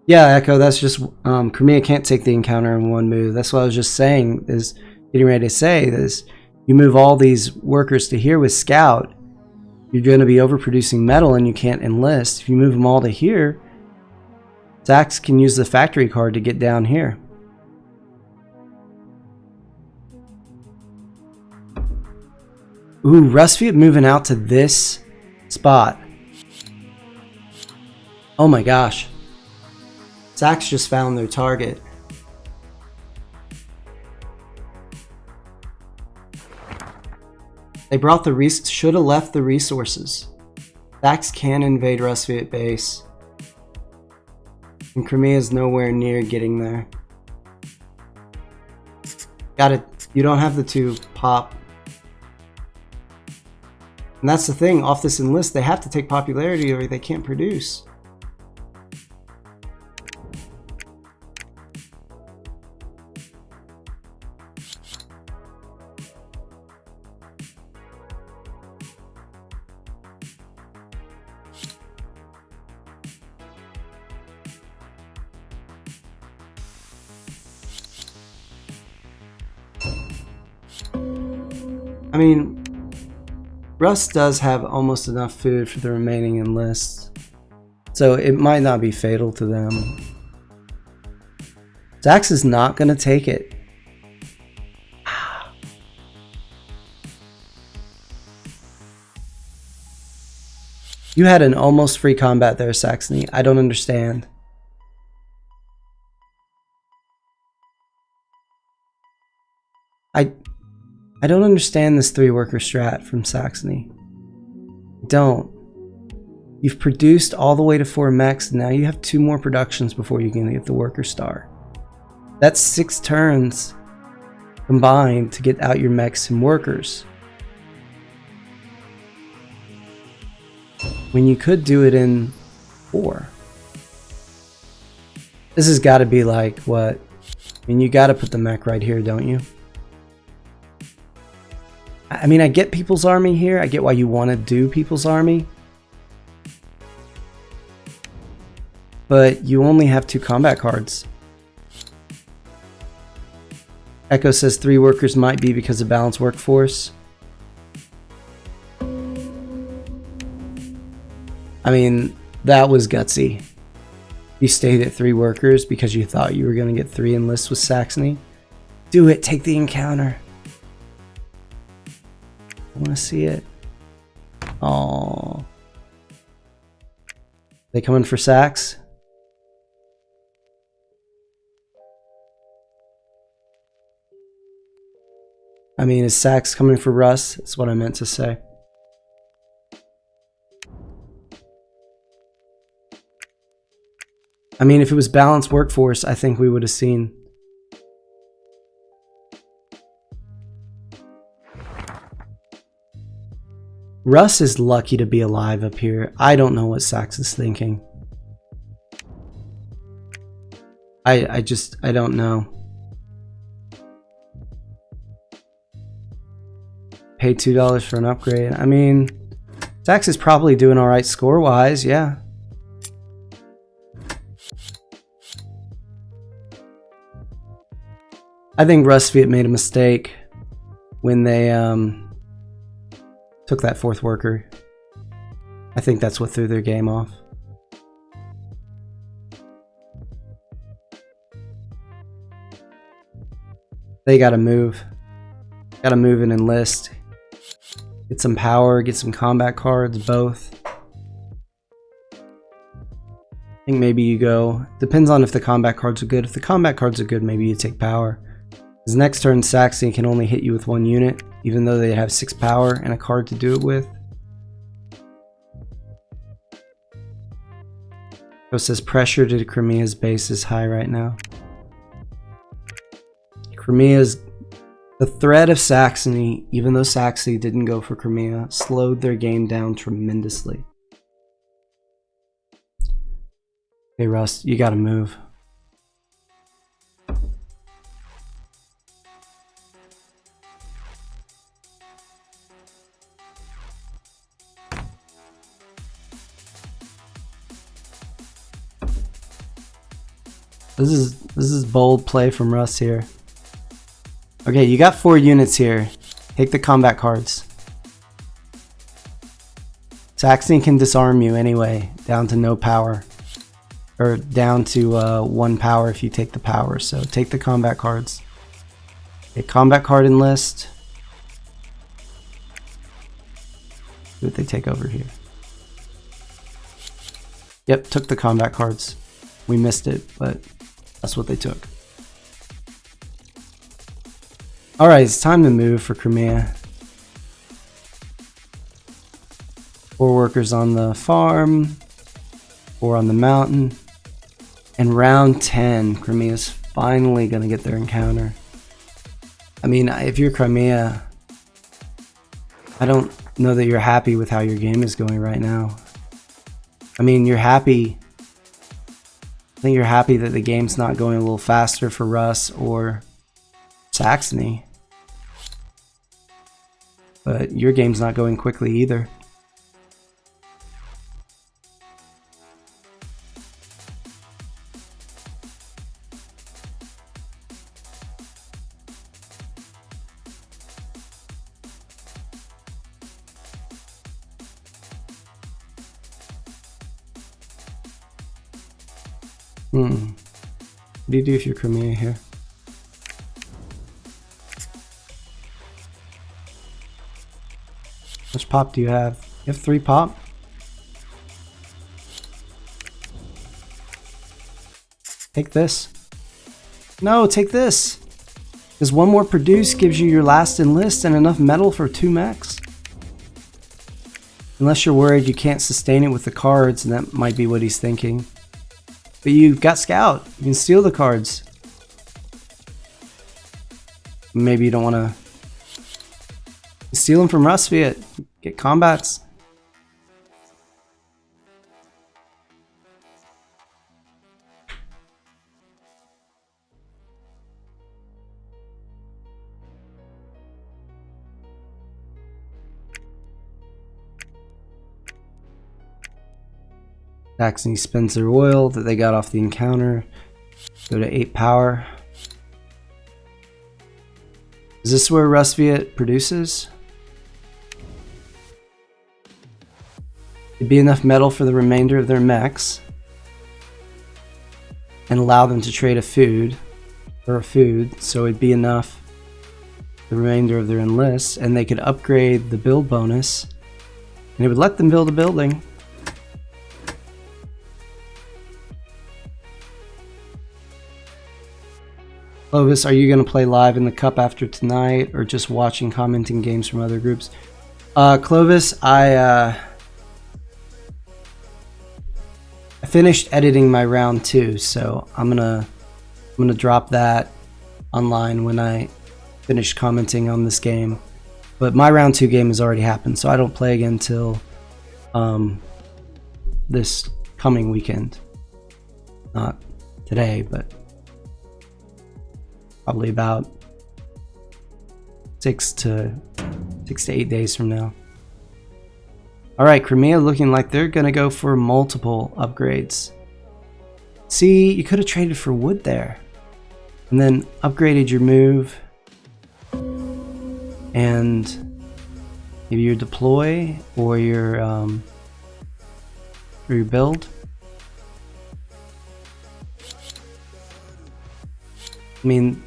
Yeah, Echo, that's just, Crimea can't take the encounter in 1 move. That's what I was just saying, is getting ready to say, is you move all these workers to here with scout, you're going to be overproducing metal and you can't enlist. If you move them all to here, Sax can use the factory card to get down here. Ooh, Rustfield moving out to this spot. Oh my gosh. Sax just found their target. They brought the should have left the resources. Sax can invade Rustfield base. And Crimea is nowhere near getting there. Got it. You don't have the 2 pop. And that's the thing, off this enlist, they have to take popularity or they can't produce. I mean, Russ does have almost enough food for the remaining enlists, so it might not be fatal to them. Zax is not going to take it. You had an almost free combat there, Saxony. I don't understand. I don't understand this 3-worker strat from Saxony. Don't. You've produced all the way to 4 mechs, and now you have 2 more productions before you can get the worker star. That's 6 turns combined to get out your mechs and workers. When you could do it in 4. This has got to be like, what? I mean, you got to put the mech right here, don't you? I mean, I get People's Army here. I get why you want to do People's Army. But you only have 2 combat cards. Echo says 3 workers might be because of balanced workforce. I mean, that was gutsy. You stayed at 3 workers because you thought you were going to get 3 enlists with Saxony. Do it. Take the encounter. I want to see it. Oh, they coming for Sax? I mean, is Sax coming for Russ? That's what I meant to say. I mean, if it was balanced workforce, I think we would have seen. Russ is lucky to be alive up here. I don't know what Sax is thinking. I don't know. Pay $2 for an upgrade. I mean, Sax is probably doing all right score-wise, yeah. I think Rustviet made a mistake when they took that 4th worker. I think that's what threw their game off. They gotta move. Gotta move and enlist. Get some power, get some combat cards, both. I think maybe you go... Depends on if the combat cards are good. If the combat cards are good, maybe you take power. Because next turn, Saxony can only hit you with 1 unit, even though they have 6 power and a card to do it with. It says pressure to Crimea's base is high right now. Crimea's... The threat of Saxony, even though Saxony didn't go for Crimea, slowed their game down tremendously. Hey Russ, you gotta move. This is bold play from Russ here. Okay, you got 4 units here. Take the combat cards. Saxony can disarm you anyway, down to no power. Or down to 1 power if you take the power. So take the combat cards. Okay, combat card enlist. See what they take over here. Yep, took the combat cards. We missed it, but that's what they took. Alright, it's time to move for Crimea. 4 workers on the farm, 4 on the mountain. And round 10, Crimea's finally going to get their encounter. I mean, if you're Crimea, I don't know that you're happy with how your game is going right now. I mean, you're happy. I think you're happy that the game's not going a little faster for Russ or Saxony. But your game's not going quickly either. What do you do if you're Crimea here? How much pop do you have? You have 3 pop? Take this. No, take this. Because 1 more produce gives you your last enlist and enough metal for 2 mechs. Unless you're worried you can't sustain it with the cards, and that might be what he's thinking. But you've got Scout. You can steal the cards. Maybe you don't want to steal them from Rustviet. Get combats. Saxony spends their oil that they got off the encounter. Go to 8 power. Is this where Rustviet produces? It'd be enough metal for the remainder of their mechs. And allow them to trade a food. For a food, so it'd be enough for the remainder of their enlists. And they could upgrade the build bonus. And it would let them build a building. Clovis, are you going to play live in the cup after tonight, or just watching commenting games from other groups? Clovis, I finished editing my round 2, so I'm gonna drop that online when I finish commenting on this game. But my round 2 game has already happened, so I don't play again till this coming weekend. Not today, but probably about 6 to 8 days from now. Alright, Crimea looking like they're gonna go for multiple upgrades. See, you could have traded for wood there. And then upgraded your move. And maybe your deploy or your build. I mean,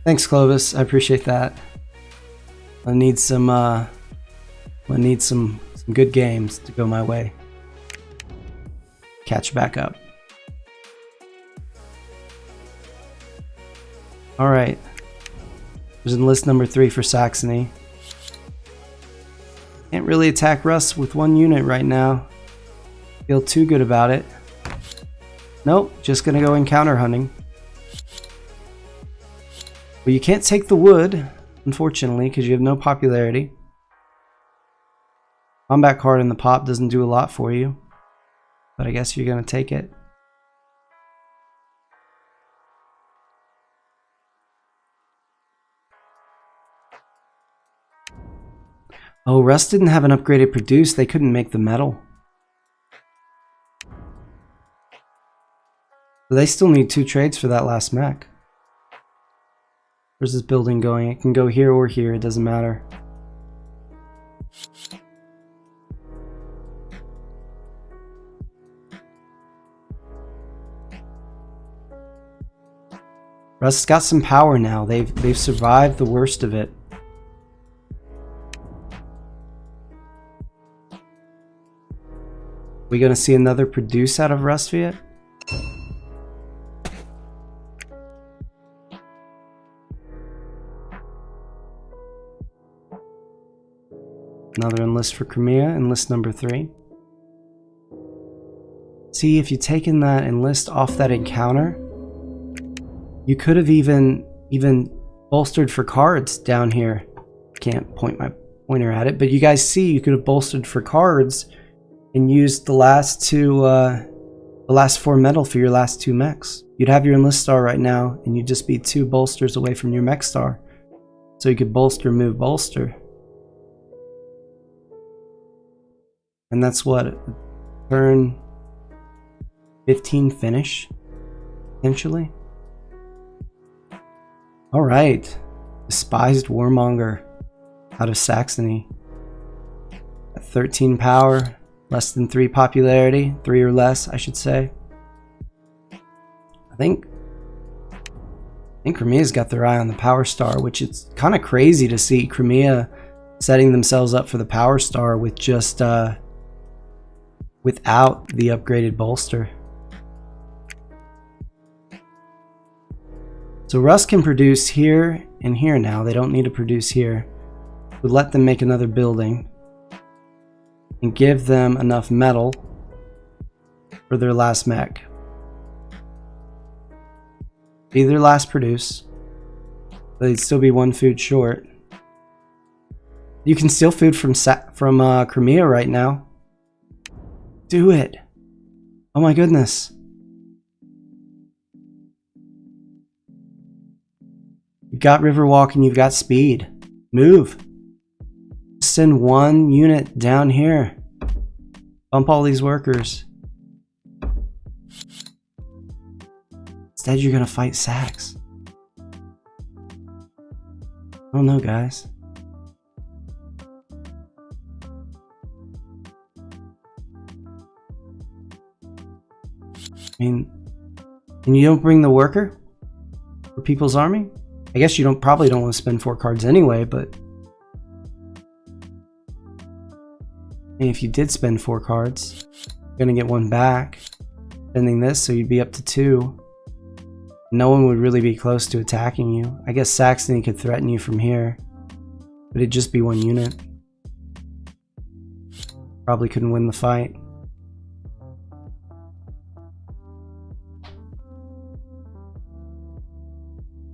thanks, Clovis. I appreciate that. I need some good games to go my way. Catch back up. All right. There's enlist number 3 for Saxony. Can't really attack Russ with 1 unit right now. Feel too good about it. Nope, just gonna go encounter hunting. Well, you can't take the wood, unfortunately, because you have no popularity. Combat card in the pop doesn't do a lot for you, but I guess you're gonna take it. Oh, Rust didn't have an upgraded produce. They couldn't make the metal. So they still need 2 trades for that last mech. Where's this building going? It can go here or here. It doesn't matter. Rust's got some power now. They've survived the worst of it. We gonna see another produce out of Rustviet? Another enlist for Crimea, enlist number 3. See, if you'd taken that enlist off that encounter, you could have even bolstered for cards down here. Can't point my pointer at it, but you guys see you could have bolstered for cards and used the last 4 metal for your last 2 mechs. You'd have your enlist star right now, and you'd just be 2 bolsters away from your mech star. So you could bolster, move, bolster. And that's what, turn 15 finish, potentially. Alright, Despised Warmonger out of Saxony. At 13 power, less than 3 popularity, 3 or less I should say. I think Crimea's got their eye on the Power Star, which it's kind of crazy to see Crimea setting themselves up for the Power Star with just without the upgraded bolster. So Russ can produce here and here now. They don't need to produce here. Would let them make another building and give them enough metal for their last mech. Be their last produce. They'd still be one food short. You can steal food from Crimea right now. Do it. Oh my goodness. You've got Riverwalk and you've got speed. Move. Send one unit down here. Bump all these workers. Instead, you're gonna fight Sax. I don't know, guys. I mean, and you don't bring the worker for People's Army? I guess you probably don't want to spend 4 cards anyway, but and if you did spend 4 cards, you're gonna get 1 back. Spending this, so you'd be up to 2. No one would really be close to attacking you. I guess Saxony could threaten you from here, but it'd just be 1 unit. Probably couldn't win the fight.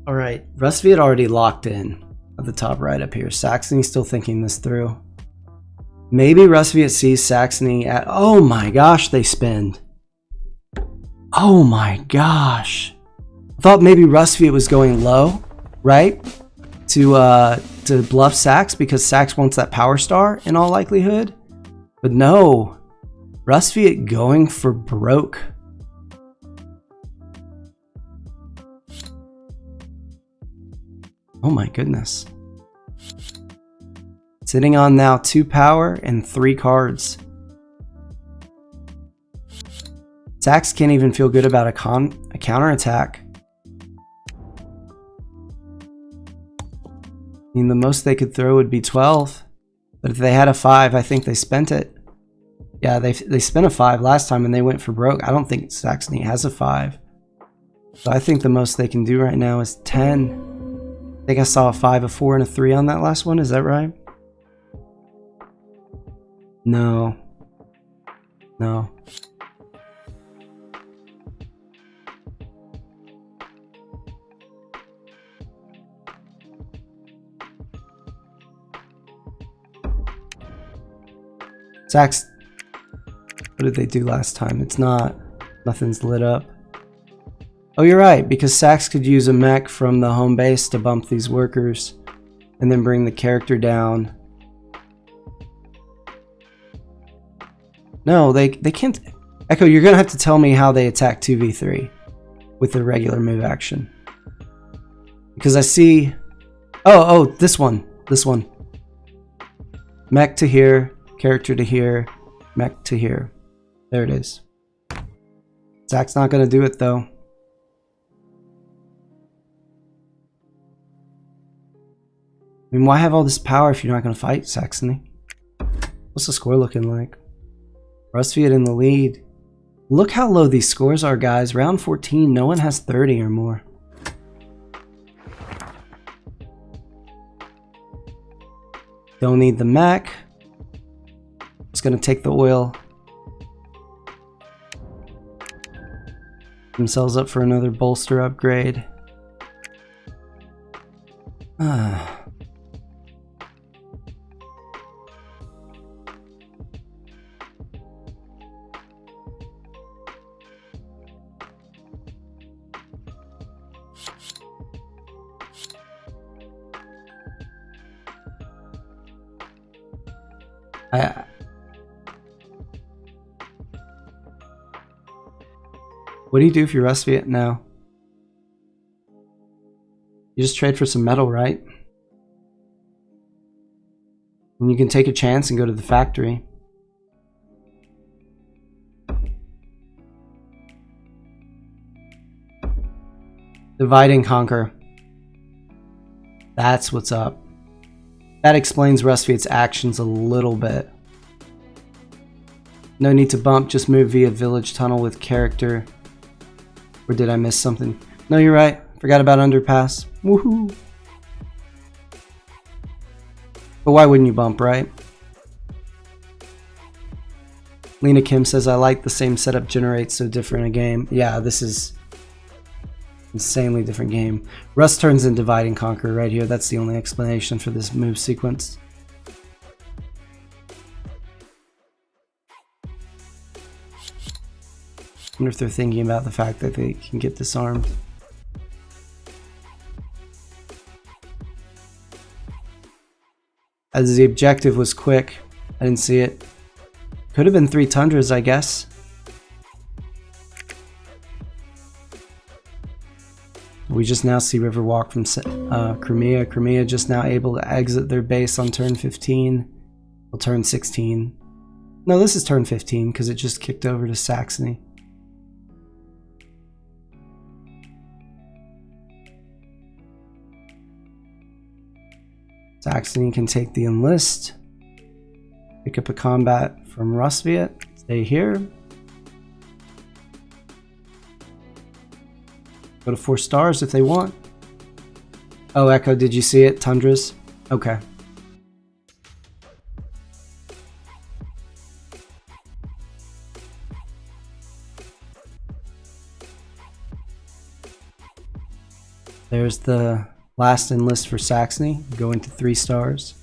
Alright, Rusty had already locked in at the top right up here. Saxony's still thinking this through. Maybe Rusty sees Saxony at... Oh my gosh, they spend. Oh my gosh. I thought maybe Rusty was going low, right? To bluff Sax because Sax wants that Power Star in all likelihood. But no. Rusty going for broke. Oh my goodness. Sitting on now 2 power and 3 cards. Sax can't even feel good about a counterattack. I mean, the most they could throw would be 12. But if they had a 5, I think they spent it. Yeah, they spent a 5 last time and they went for broke. I don't think Saxony has a 5. So I think the most they can do right now is 10. I think I saw a 5, a 4, and a 3 on that last one. Is that right? No. No. Sax, what did they do last time? It's not. Nothing's lit up. Oh, you're right, because Sax could use a mech from the home base to bump these workers and then bring the character down. No, they can't. Echo, you're going to have to tell me how they attack 2v3 with the regular move action. Because I see... Oh, this one. This one. Mech to here, character to here, mech to here. There it is. Sax's not going to do it, though. I mean, why have all this power if you're not going to fight Saxony? What's the score looking like? Rustfield in the lead. Look how low these scores are, guys. Round 14, no one has 30 or more. Don't need the mech. It's going to take the oil. Themselves up for another bolster upgrade. What do you do if you rusty it now? You just trade for some metal, right? And you can take a chance and go to the factory. Divide and conquer. That's what's up. That explains Rustviet's actions a little bit. No need to bump, just move via village tunnel with character. Or did I miss something? No, you're right. Forgot about underpass. Woohoo! But why wouldn't you bump, right? Lena Kim says, I like the same setup generates so different a game. Yeah, this is insanely different game. Rust turns in divide and conquer right here. That's the only explanation for this move sequence. I wonder if they're thinking about the fact that they can get disarmed. As the objective was quick, I didn't see it. Could have been 3 tundras, I guess. We just now see Riverwalk from Crimea. Crimea just now able to exit their base on turn 15. Well, turn 16. No, this is turn 15 because it just kicked over to Saxony. Saxony can take the enlist. Pick up a combat from Rustviet. Stay here. Go to 4 stars if they want. Oh, Echo, did you see it? Tundras? Okay. There's the last enlist for Saxony, going to 3 stars.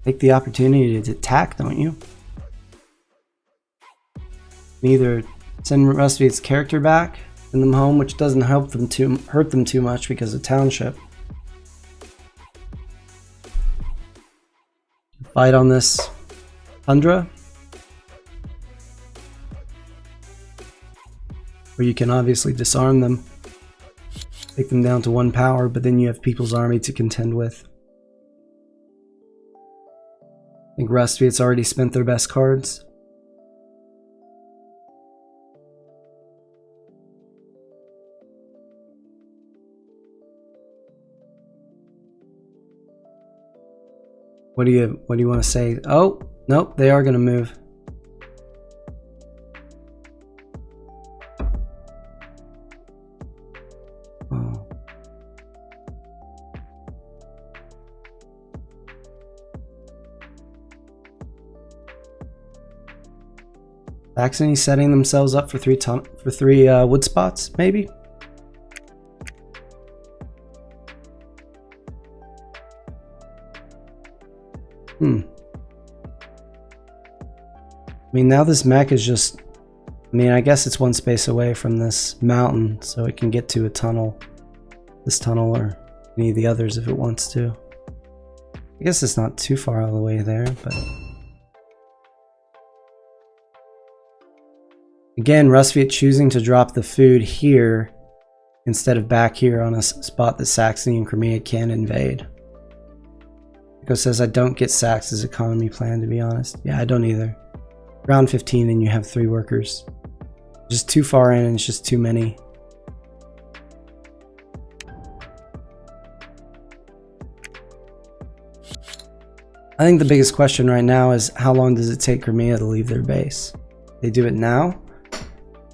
Take the opportunity to attack, don't you? Either send Rustviet's character back, send them home, which doesn't hurt them too much because of township. Fight on this tundra. Or you can obviously disarm them, take them down to 1 power, but then you have People's Army to contend with. I think Rustviet's already spent their best cards. What do you want to say? Oh, nope, they are going to move. Oh. Saxony setting themselves up for 3 wood spots, maybe. I mean, now this mech is just... I mean, I guess it's 1 space away from this mountain, so it can get to a tunnel. This tunnel or any of the others if it wants to. I guess it's not too far all the way there, but... Again, Rustviet choosing to drop the food here instead of back here on a spot that Saxony and Crimea can invade. Echo says, I don't get Sax's economy plan, to be honest. Yeah, I don't either. Round 15 and you have 3 workers. Just too far in and it's just too many. I think the biggest question right now is how long does it take Crimea to leave their base? They do it now?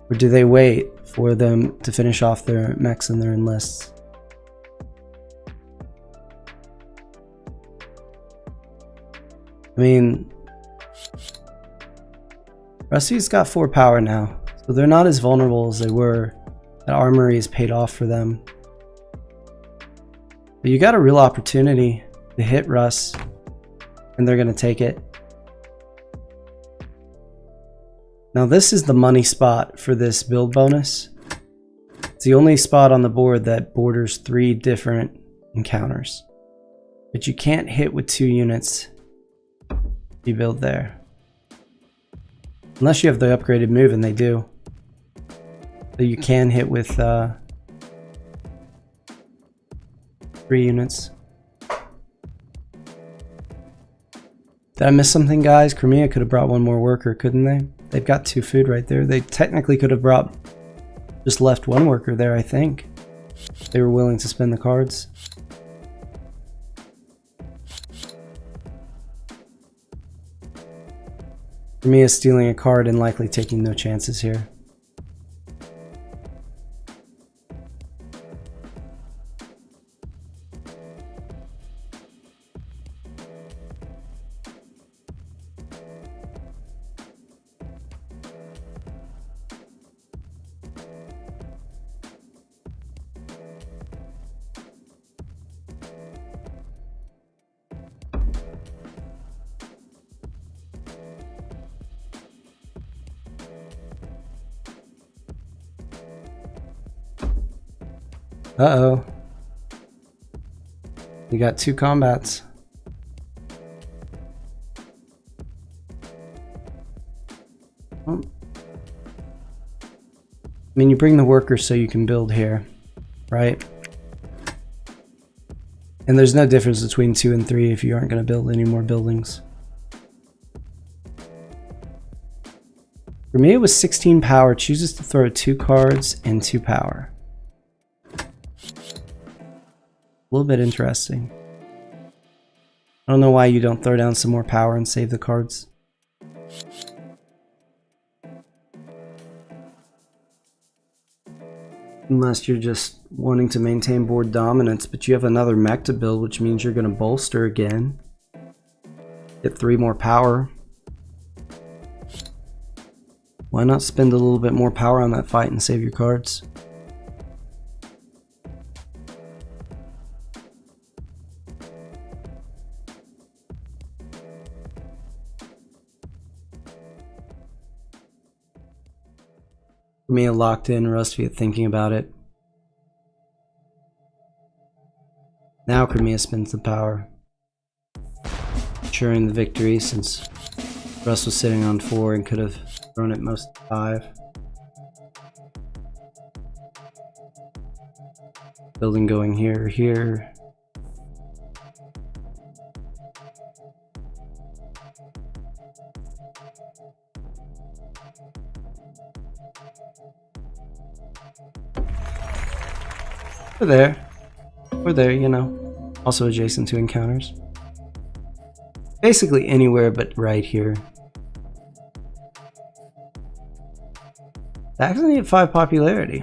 Or do they wait for them to finish off their mechs and their enlists? I mean, Rustviet's got 4 power now, so they're not as vulnerable as they were. That armory is paid off for them. But you got a real opportunity to hit Russ, and they're going to take it. Now this is the money spot for this build bonus. It's the only spot on the board that borders 3 different encounters. But you can't hit with 2 units. You build there. Unless you have the upgraded move, and they do. So you can hit with 3 units. Did I miss something, guys? Crimea could have brought 1 more worker, couldn't they? they've got 2 food right there. They technically could have just left 1 worker there, I think. They were willing to spend the cards. For me, is stealing a card and likely taking no chances here. Uh-oh. We got 2 combats. Oh. I mean, you bring the workers so you can build here, right? And there's no difference between 2 and 3 if you aren't going to build any more buildings. For me, it was 16 power. Chooses to throw 2 cards and 2 power. A little bit interesting. I don't know why you don't throw down some more power and save the cards. Unless you're just wanting to maintain board dominance, but you have another mech to build, which means you're going to bolster again. Get 3 more power. Why not spend a little bit more power on that fight and save your cards? For me, locked in, rusty at thinking about it. Now Crimea spends the power, ensuring the victory since Russ was sitting on 4 and could have thrown at most 5. Building going here, here. We're there, you know. Also adjacent to encounters. Basically anywhere but right here. Actually at 5 popularity.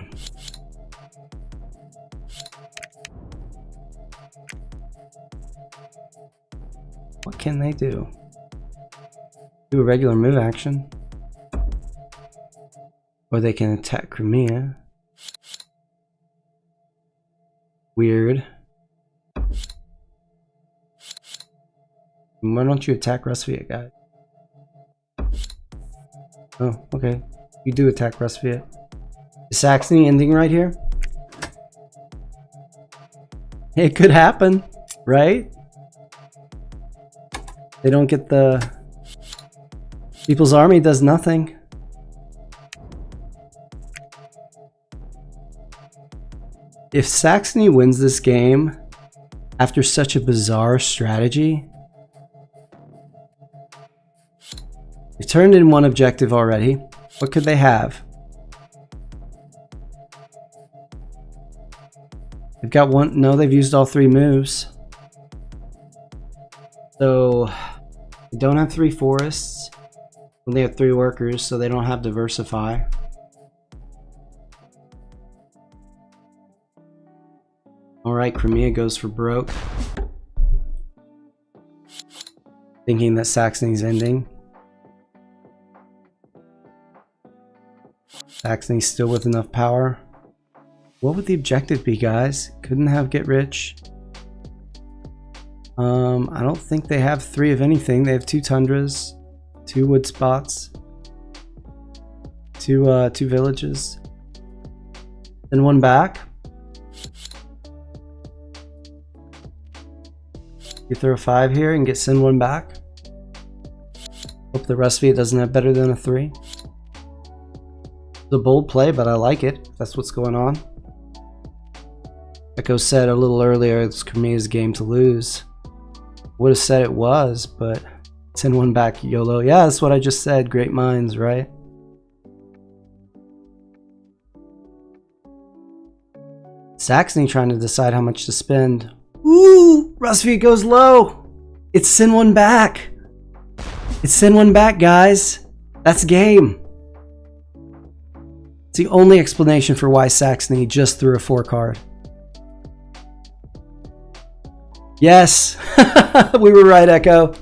What can they do? Do a regular move action. Or they can attack Crimea. Weird. Why don't you attack Rusviet, guy? Oh, okay. You do attack Rusviet. Is Saxony ending right here? It could happen, right? They don't get the... People's Army does nothing. If Saxony wins this game after such a bizarre strategy, they've turned in 1 objective already. What could they have? They've got 1. No, they've used all 3 moves. So they don't have 3 forests. They have 3 workers, so they don't have diversify. Alright, Crimea goes for broke. Thinking that Saxony's ending. Saxony's still with enough power. What would the objective be, guys? Couldn't have get rich. I don't think they have 3 of anything. They have 2 tundras, 2 wood spots, 2 villages, then 1 back. You throw 5 here and send 1 back. Hope the rest of it doesn't have better than a 3. It's a bold play, but I like it. That's what's going on. Echo said a little earlier, it's Crimea's game to lose. Would have said it was, but send 1 back, YOLO. Yeah, that's what I just said. Great minds, right? Saxony trying to decide how much to spend. Ooh, Rusviet goes low. It's send one back. It's send one back, guys. That's game. It's the only explanation for why Saxony just threw a 4 card. Yes, we were right, Echo.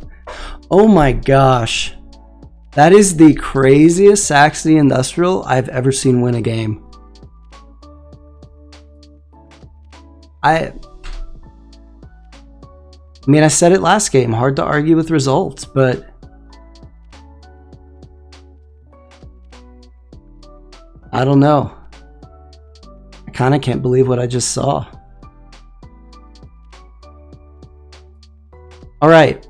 Oh my gosh. That is the craziest Saxony Industrial I've ever seen win a game. I mean, I said it last game, hard to argue with results, but I don't know. I kind of can't believe what I just saw. All right.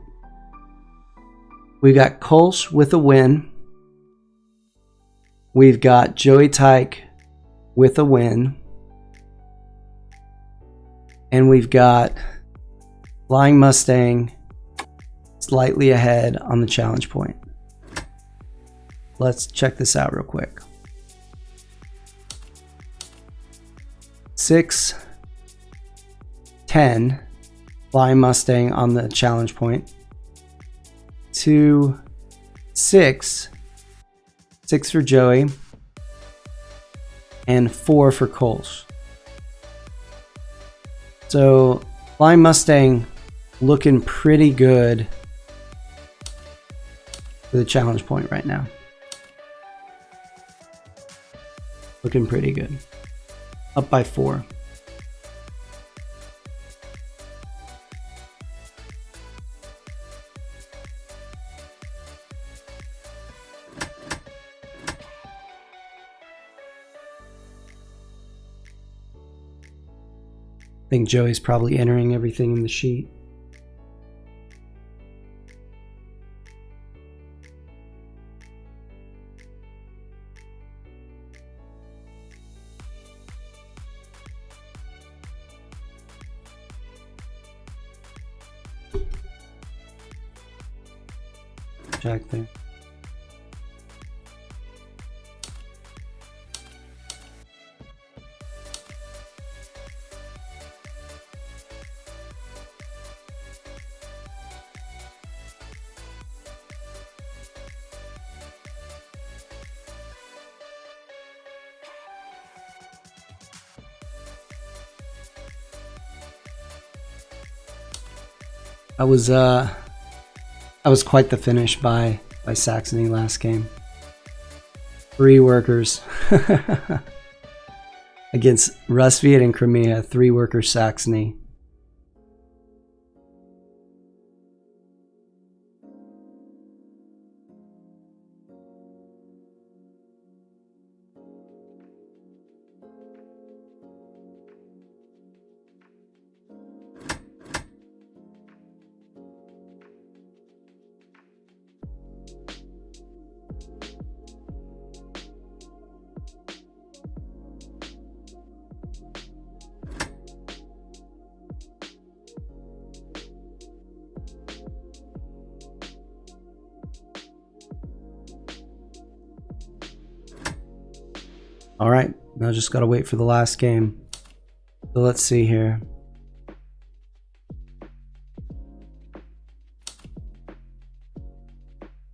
We've got Kolsch with a win. We've got Joey Tyke with a win. And we've got Flying Mustang slightly ahead on the challenge point. Let's check this out real quick. 6, 10, Flying Mustang on the challenge point. 2, 6, 6 for Joey, and 4 for Kolsch. So Flying Mustang looking pretty good for the challenge point right now. Looking pretty good. Up by 4. I think Joey's probably entering everything in the sheet. Jack there. That was quite the finish by Saxony last game. 3 workers against Rusviet and Crimea. 3 workers Saxony. All right, now just gotta wait for the last game. So let's see here.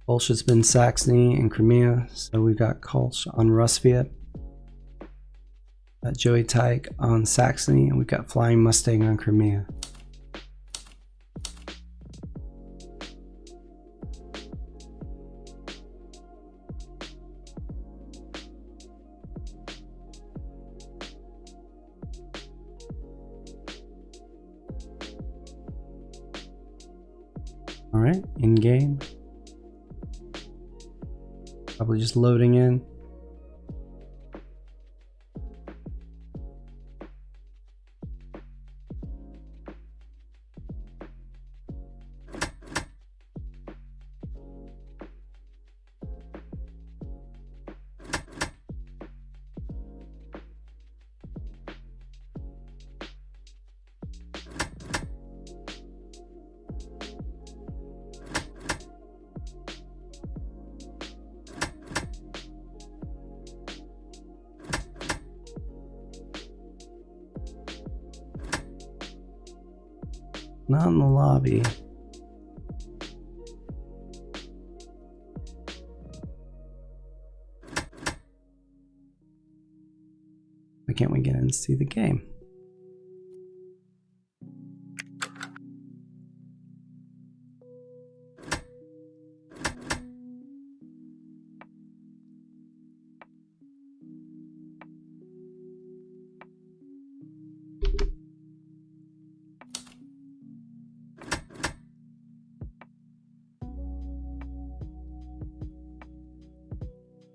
Kolsch has been Saxony and Crimea, so we've got Kolsch on Rusviet. Got Joey Tyke on Saxony, and we've got Flying Mustang on Crimea. All right, in game. Probably just loading in. Not in the lobby. Why can't we get in and see the game?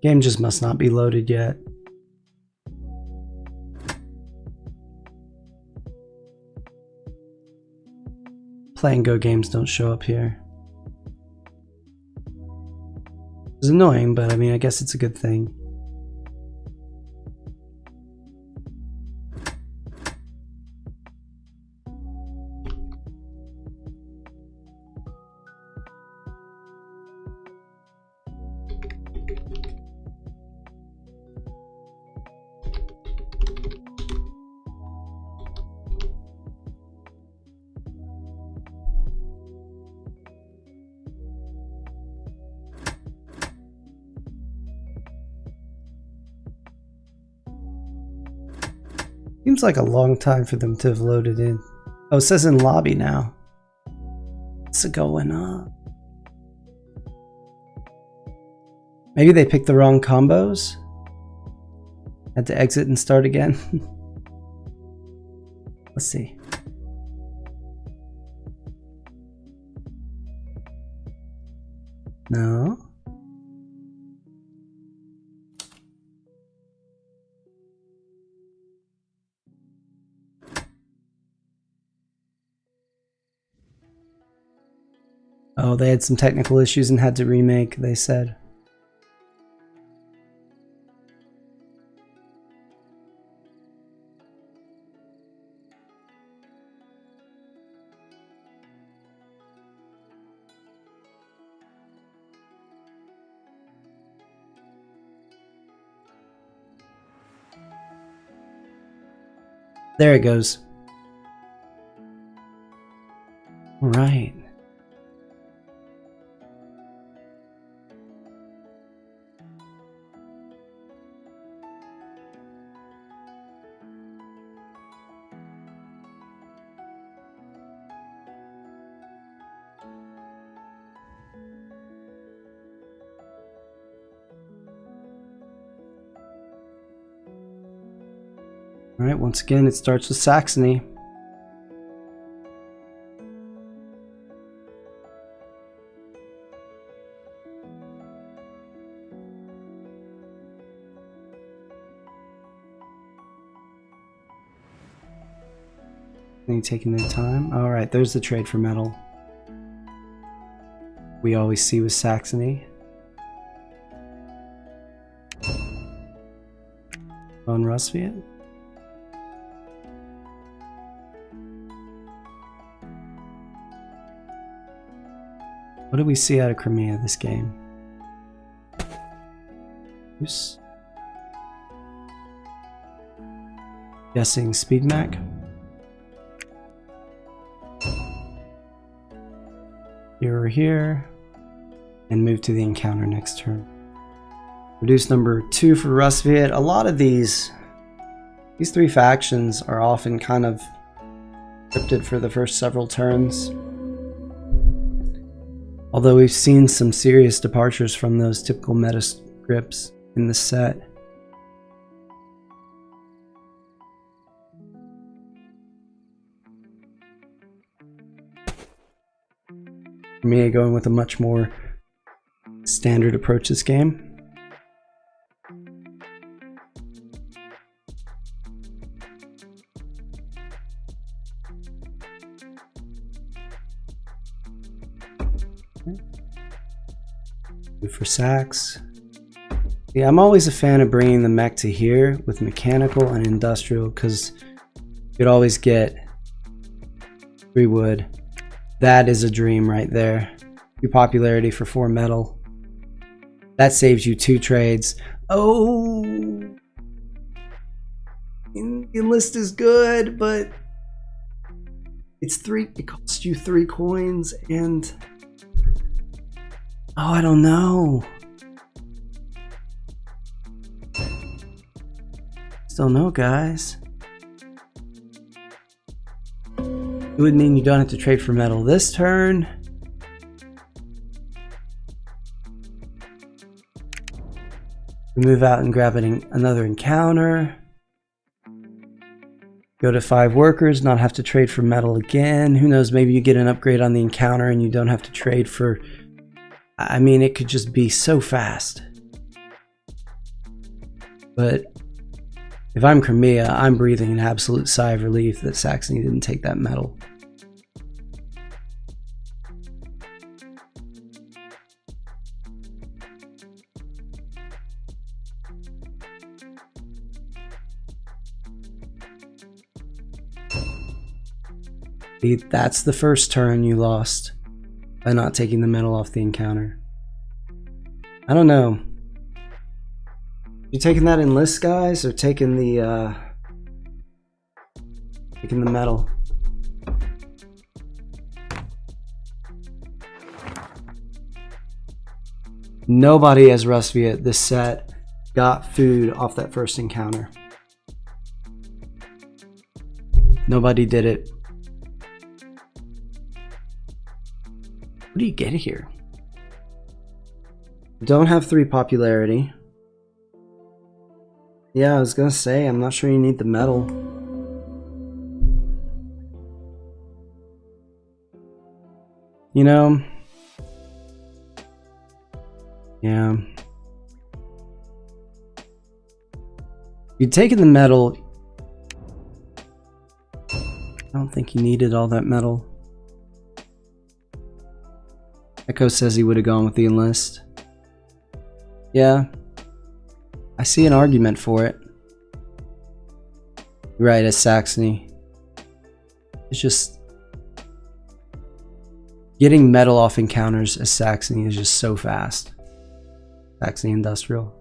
Game just must not be loaded yet. Play and go games don't show up here. It's annoying, but I mean, I guess it's a good thing. Seems like a long time for them to have loaded in. Oh, it says in lobby now. What's going on? Maybe they picked the wrong combos? Had to exit and start again? Let's see. No. Oh, they had some technical issues and had to remake, they said. There it goes. All right. All right, once again, it starts with Saxony. Are you taking their time? All right, there's the trade for metal. We always see with Saxony. On Rusviet. What did we see out of Crimea this game? Oops. Guessing Speed Mac. Here or here. And move to the encounter next turn. Reduce number 2 for Rusviet. A lot of these three factions are often kind of scripted for the first several turns. Although we've seen some serious departures from those typical meta scripts in the set. For me, going with a much more standard approach this game. For Sax. Yeah, I'm always a fan of bringing the mech to here with mechanical and industrial because you could always get 3 wood. That is a dream right there. 2 popularity for 4 metal. That saves you 2 trades. Oh, the list is good, but It's 3, it costs you 3 coins and... Oh, I don't know. Still no, guys. It would mean you don't have to trade for metal this turn. Move out and grab another encounter. Go to 5 workers, not have to trade for metal again. Who knows, maybe you get an upgrade on the encounter and you don't have to trade for... I mean, it could just be so fast. But if I'm Crimea, I'm breathing an absolute sigh of relief that Saxony didn't take that metal. That's the first turn you lost by not taking the metal off the encounter. I don't know. You taking that in list, guys, or taking the metal? Nobody as Rusviet this set got food off that first encounter. Nobody did it. What do you get here? Don't have 3 popularity. Yeah, I was gonna say, I'm not sure you need the medal. You know? Yeah. You'd taken the medal. I don't think you needed all that medal. Echo says he would have gone with the enlist. Yeah. I see an argument for it. You're right, as Saxony. It's just... getting metal off encounters as Saxony is just so fast. Saxony Industrial.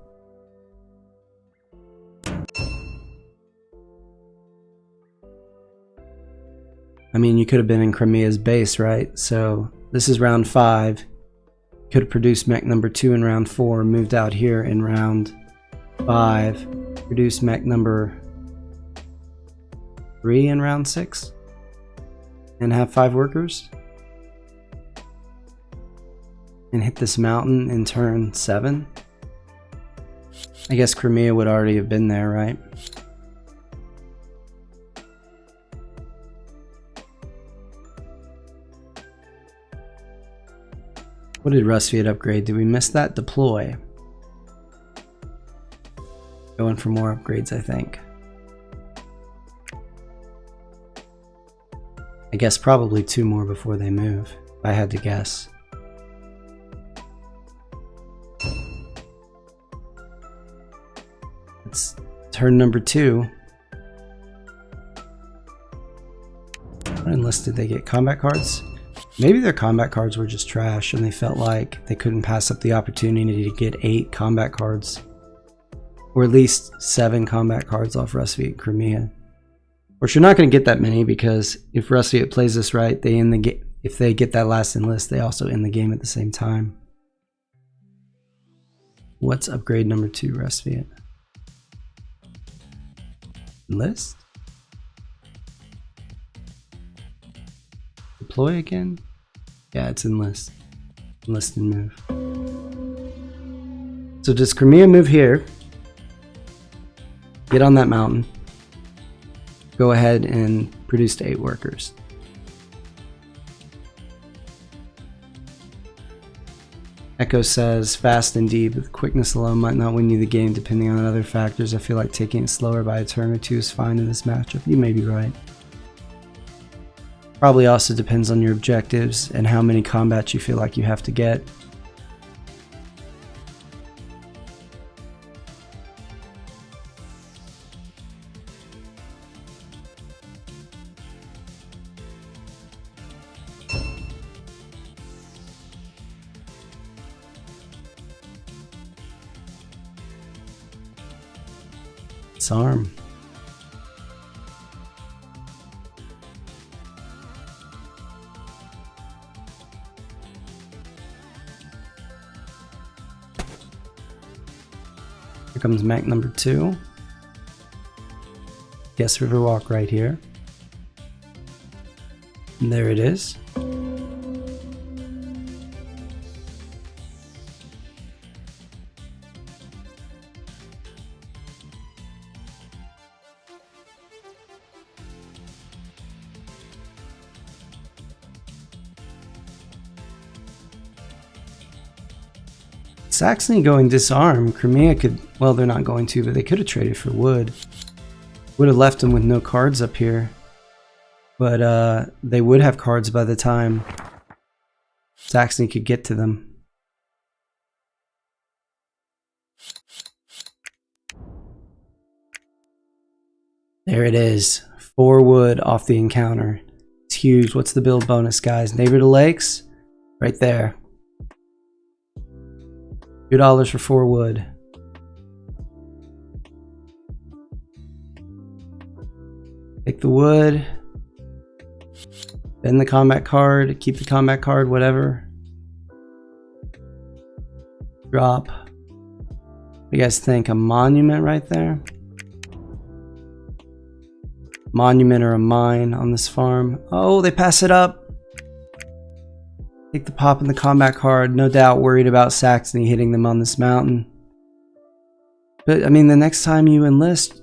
I mean, you could have been in Crimea's base, right? So this is round 5. Could have produced mech number 2 in round 4, moved out here in round 5, produced mech number 3 in round 6, and have 5 workers. And hit this mountain in turn 7. I guess Crimea would already have been there, right? What did Rusviet upgrade? Did we miss that? Deploy. Going for more upgrades, I think. I guess probably 2 more before they move, if I had to guess. It's turn number 2. What enlist did they get? Combat cards? Maybe their combat cards were just trash and they felt like they couldn't pass up the opportunity to get 8 combat cards. Or at least 7 combat cards off Rusviet Crimea. Which you're not going to get that many because if Rusviet plays this right, they end the game. If they get that last enlist, they also end the game at the same time. What's upgrade number 2, Rusviet? Enlist? Deploy again? Yeah, it's enlist. Enlist and move. So does Crimea move here? Get on that mountain. Go ahead and produce 8 workers. Echo says, fast indeed, but quickness alone might not win you the game depending on other factors. I feel like taking it slower by a turn or 2 is fine in this matchup. You may be right. Probably also depends on your objectives and how many combats you feel like you have to get. Disarm. Here comes mech number 2. Guess Riverwalk right here. And there it is. Saxony going disarm. Crimea could, well, they're not going to, but they could have traded for wood. Would have left them with no cards up here. But they would have cards by the time Saxony could get to them. There it is. 4 wood off the encounter. It's huge. What's the build bonus, guys? Neighbor to lakes? Right there. $2 for 4 wood. Take the wood. Bend the combat card. Keep the combat card, whatever. Drop. What do you guys think? A monument right there? Monument or a mine on this farm. Oh, they pass it up. Take the pop in the combat card. No doubt worried about Saxony hitting them on this mountain. But, I mean, the next time you enlist,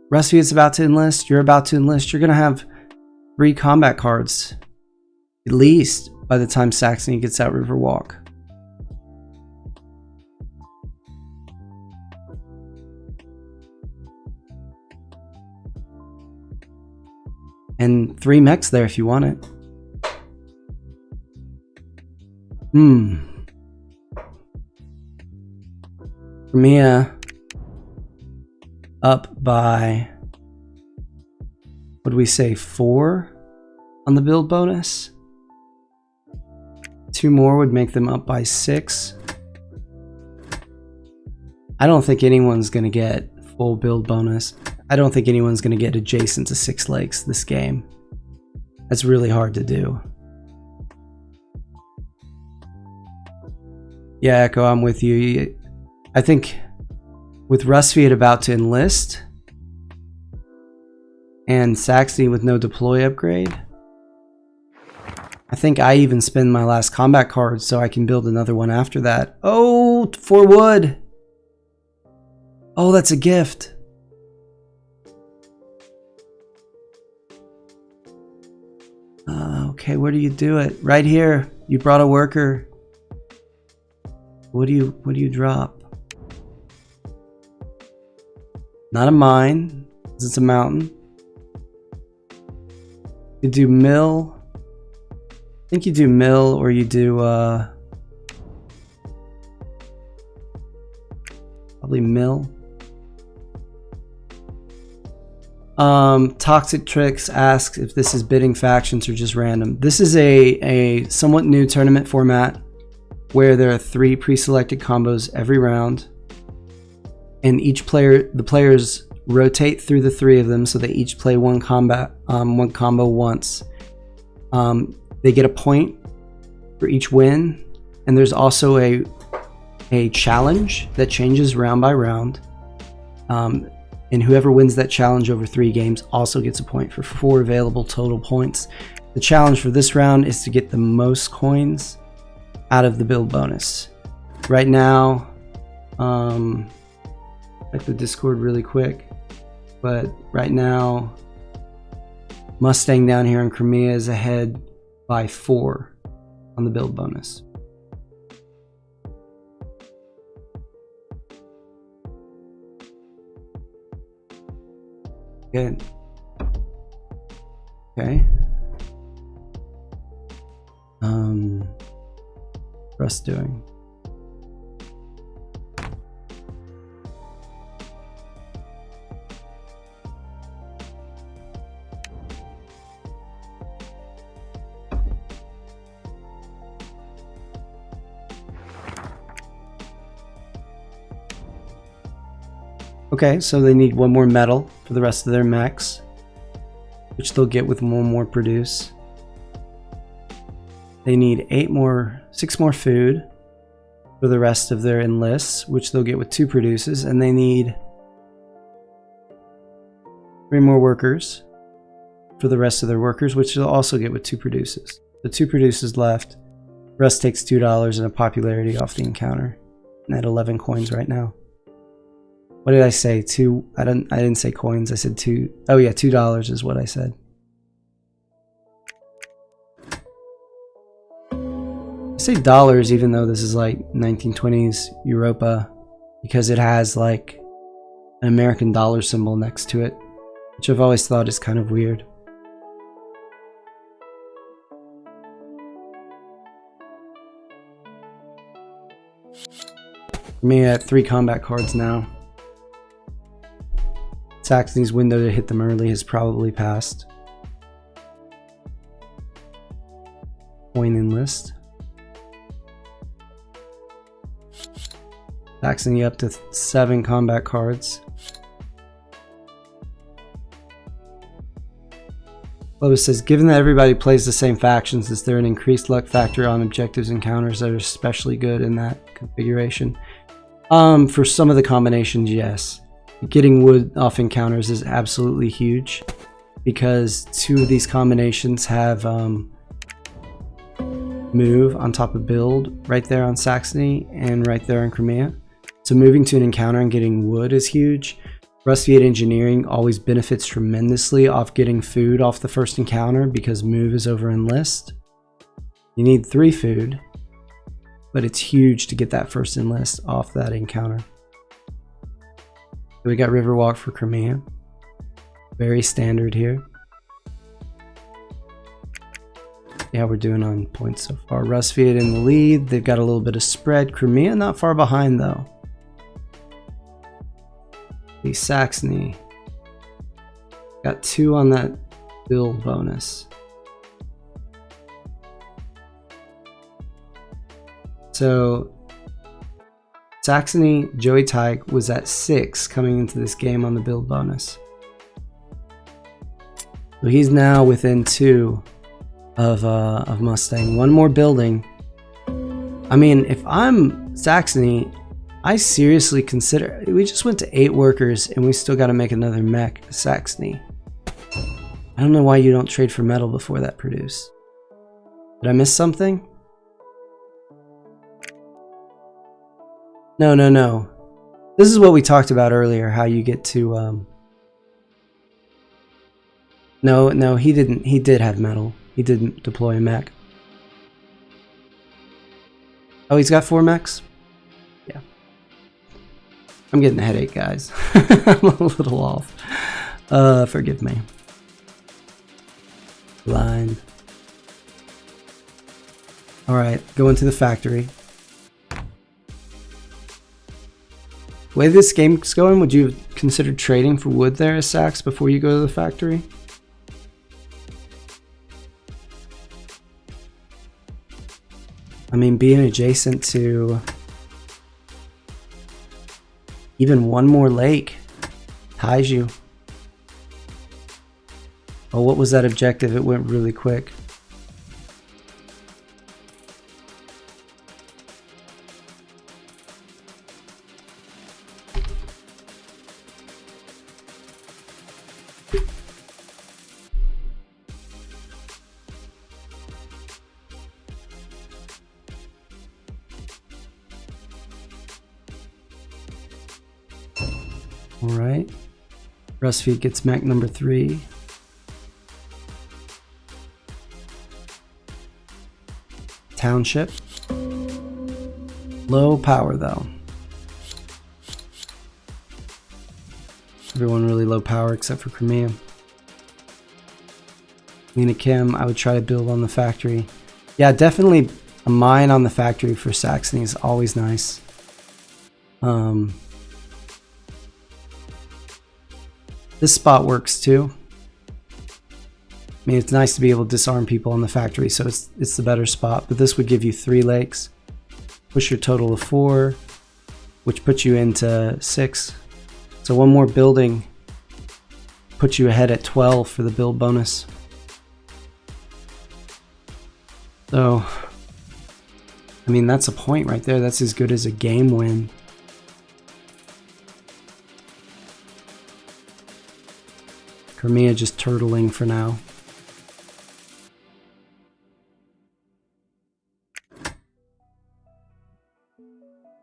Rustviet's about to enlist, you're about to enlist, you're going to have 3 combat cards. At least by the time Saxony gets out Riverwalk. And 3 mechs there if you want it. Crimea up by, what did we say, 4 on the build bonus? 2 more would make them up by 6. I don't think anyone's going to get full build bonus. I don't think anyone's going to get adjacent to 6 lakes this game. That's really hard to do. Yeah, Echo, I'm with you. I think with Rustviet about to enlist and Saxony with no deploy upgrade, I think I even spend my last combat card so I can build another one after that. Oh, 4 wood. Oh, that's a gift. Okay, where do you do it? Right here. You brought a worker. What do you drop? Not a mine, because it's a mountain. You do mill. I think you do mill, or you do probably mill. Toxic Tricks asks if this is bidding factions or just random. This is a somewhat new tournament format where there are 3 pre-selected combos every round, and the players rotate through the 3 of them, so they each play one combo once. They get a point for each win, and there's also a challenge that changes round by round. And whoever wins that challenge over 3 games also gets a point for 4 available total points. The challenge for this round is to get the most coins out of the build bonus. Right now, check the Discord really quick, but right now, Mustang down here in Crimea is ahead by 4 on the build bonus. Good. Okay. What's doing? Okay, so they need 1 more metal for the rest of their mechs, which they'll get with 1 more produce. They need 6 more food. for the rest of their enlists, which they'll get with 2 produces, and they need 3 more workers for the rest of their workers, which they'll also get with 2 produces. The 2 produces left. Rest takes $2 and a popularity off the encounter. And at 11 coins right now. What did I say? 2? I didn't say coins. I said 2. Oh yeah, $2 is what I said. I say dollars, even though this is like 1920s Europa, because it has like an American dollar symbol next to it, which I've always thought is kind of weird. Me at 3 combat cards now. Saxony's window to hit them early has probably passed. Coin enlist. Saxony up to 7 combat cards. Lois says, given that everybody plays the same factions, is there an increased luck factor on objectives and counters that are especially good in that configuration? For some of the combinations, yes. Getting wood off encounters is absolutely huge, because 2 of these combinations have move on top of build right there on Saxony and right there in Crimea. So moving to an encounter and getting wood is huge. Rusty at engineering always benefits tremendously off getting food off the first encounter, because move is over enlist. You need 3 food, but it's huge to get that first enlist off that encounter. So we got Riverwalk for Crimea. Very standard here. Yeah, we're doing on points so far. Rusviet in the lead. They've got a little bit of spread. Crimea not far behind though. The Saxony got 2 on that build bonus. So Saxony, Joey Teig was at 6 coming into this game on the build bonus. So he's now within 2 of Mustang. 1 more building. I mean, if I'm Saxony, I seriously consider. We just went to 8 workers and we still got to make another mech. Saxony. I don't know why you don't trade for metal before that produce. Did I miss something? No. This is what we talked about earlier, how you get to No, he didn't. He did have metal. He didn't deploy a mech. Oh, he's got 4 mechs? Yeah. I'm getting a headache, guys. I'm a little off. Forgive me. Blind. Alright, go into the factory. The way this game's going, would you have considered trading for wood there as Sax before you go to the factory? I mean, being adjacent to even 1 more lake ties you. Oh, what was that objective? It went really quick. Alright. Rusviet gets mech number 3. Township. Low power though. Everyone really low power except for Crimea. Lena Kim, I would try to build on the factory. Yeah, definitely a mine on the factory for Saxony is always nice. This spot works too. I mean, it's nice to be able to disarm people on the factory, so it's the better spot. But this would give you 3 lakes, push your total of 4, which puts you into 6. So 1 more building puts you ahead at 12 for the build bonus. So I mean, that's a point right there. That's as good as a game win. Crimea just turtling for now.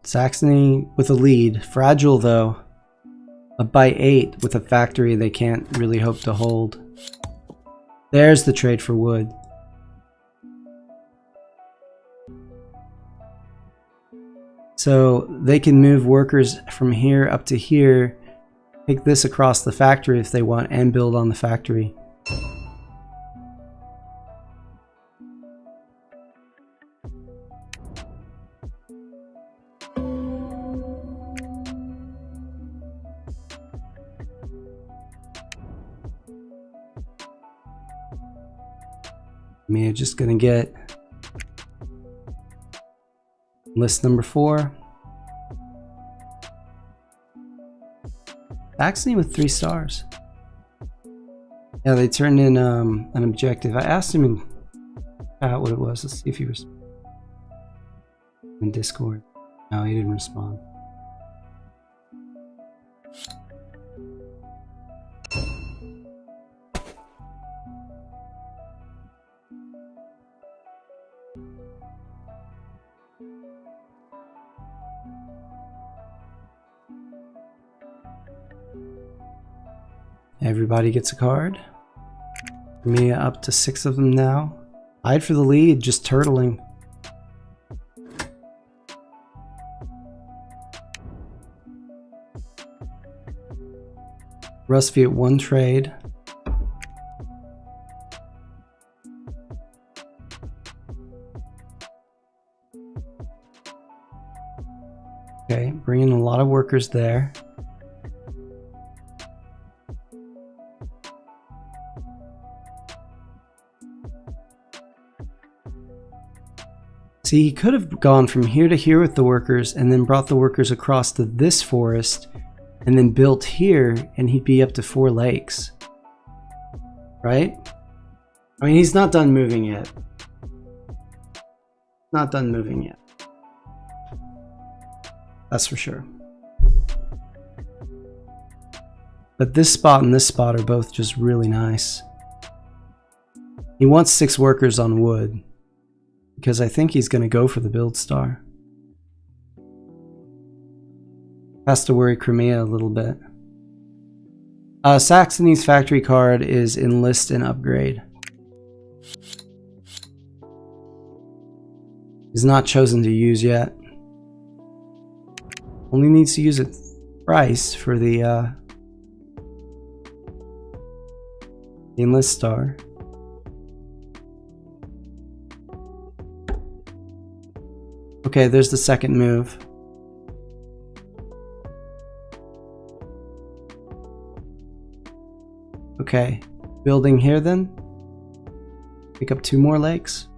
Saxony with a lead. Fragile though. Up by 8 with a factory they can't really hope to hold. There's the trade for wood. So they can move workers from here up to here, take this across the factory if they want, and build on the factory. We're just gonna get list number 4. Saxony with 3 stars. Yeah, they turned in an objective. I asked him in chat what it was. Let's see if he was in Discord. No, he didn't respond. Everybody gets a card. Me up to 6 of them now. Tied for the lead, just turtling. Rusty at 1 trade. Okay, bringing a lot of workers there. See, he could have gone from here to here with the workers and then brought the workers across to this forest and then built here, and he'd be up to 4 lakes. Right? I mean, he's not done moving yet. Not done moving yet. That's for sure. But this spot and this spot are both just really nice. He wants 6 workers on wood, because I think he's going to go for the build star. Has to worry Crimea a little bit. Saxony's factory card is enlist and upgrade. He's not chosen to use yet. Only needs to use it thrice for the enlist star. Okay, there's the second move. Okay, building here then. Pick up 2 more lakes.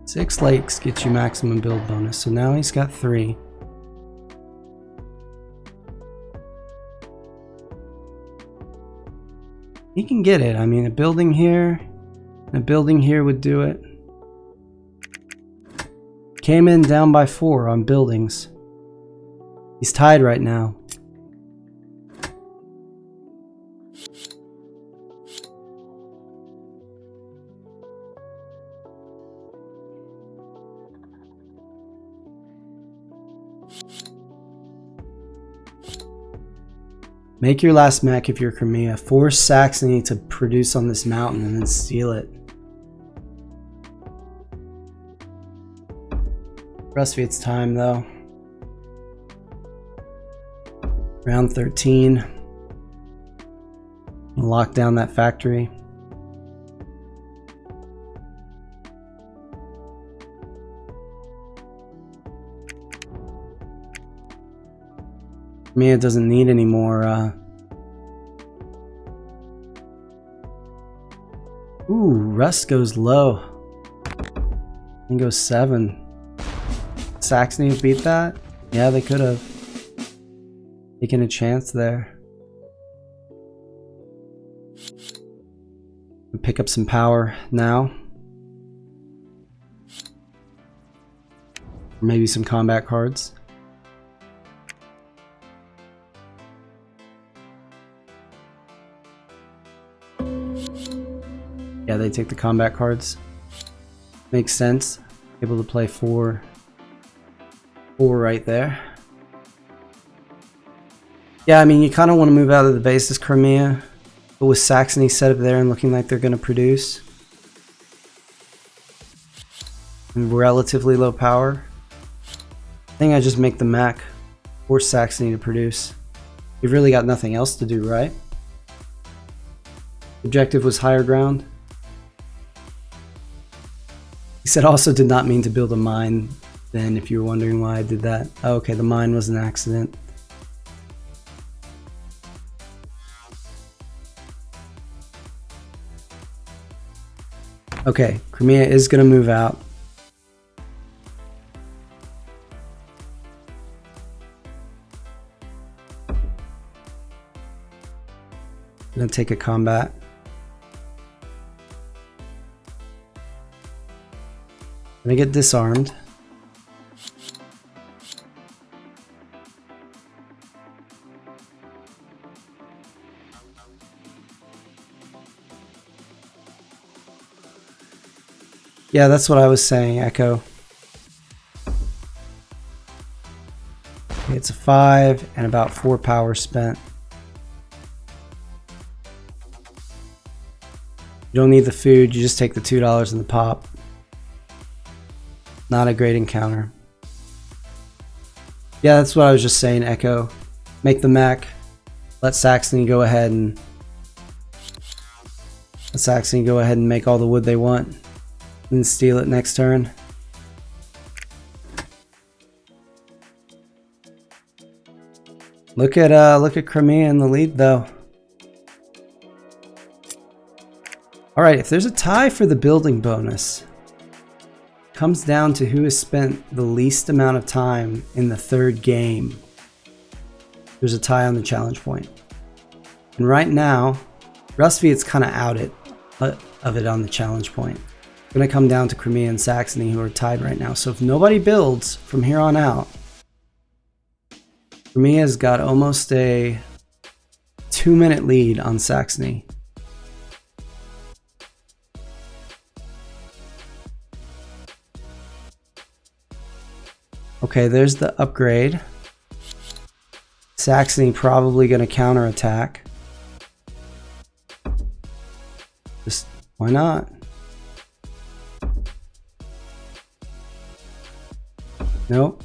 Six lakes gets you maximum build bonus, so now he's got 3. He can get it. I mean, a building here and a building here would do it. Came in down by 4 on buildings. He's tied right now. Make your last mech if you're Crimea. Force Saxony to produce on this mountain and then steal it. Rusty, it's time though. Round 13. Lock down that factory. Crimea doesn't need any more. Ooh, Rust goes low. And goes 7. Saxony beat that? Yeah, they could have taken a chance there. pick up some power now. Or maybe some combat cards. Yeah, they take the combat cards. Makes sense. Able to play four right there. Yeah, I mean, you kind of want to move out of the bases, Crimea. But with Saxony set up there and looking like they're going to produce. And relatively low power. I think I just make the Mac force Saxony to produce. You've really got nothing else to do, right? Objective was higher ground. He said also did not mean to build a mine then, if you were wondering why I did that. Oh, okay, the mine was an accident. Okay, Crimea is going to move out. I'm going to take a combat. I'm going to get disarmed. Yeah, that's what I was saying, Echo. Okay, it's a 5 and about 4 power spent. You don't need the food, you just take the $2 and the pop. Not a great encounter. Yeah, that's what I was just saying, Echo. Make the mech. Let Saxony go ahead and make all the wood they want. And steal it next turn. Look at Crimea in the lead though. Alright, if there's a tie for the building bonus, comes down to who has spent the least amount of time in the third game. There's a tie on the challenge point. And right now, Rustviet's kind of out of it on the challenge point. It's going to come down to Crimea and Saxony, who are tied right now. So if nobody builds from here on out, Crimea's got almost a 2-minute lead on Saxony. Okay, there's the upgrade. Saxony probably going to counterattack. Just why not? Nope.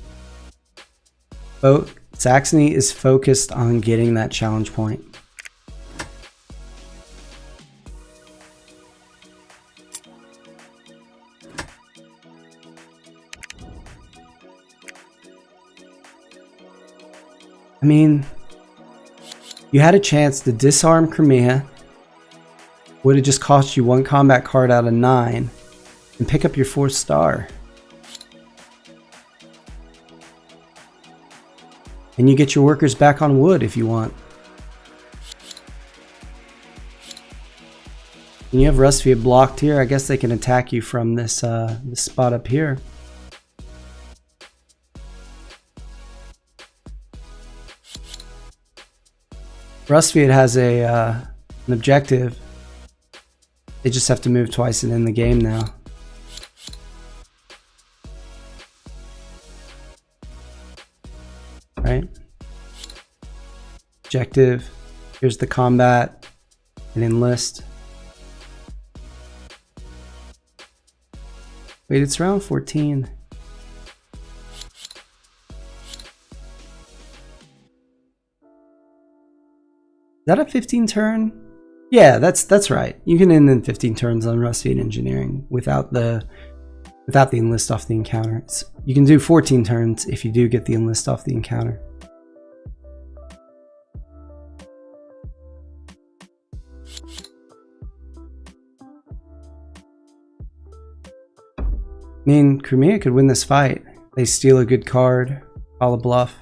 Saxony is focused on getting that challenge point. I mean, you had a chance to disarm Crimea. Would have just cost you 1 combat card out of 9 and pick up your 4th star. And you get your workers back on wood if you want. And you have Rustviet blocked here. I guess they can attack you from this, this spot up here. Rustviet has an objective. They just have to move twice and end the game now. Right? Objective. Here's the combat and enlist. Wait, it's round 14. Is that a 15 turn? Yeah, that's right. You can end in 15 turns on Rustviet Engineering without the enlist off the encounter. You can do 14 turns if you do get the enlist off the encounter. I mean, Crimea could win this fight. They steal a good card, call a bluff.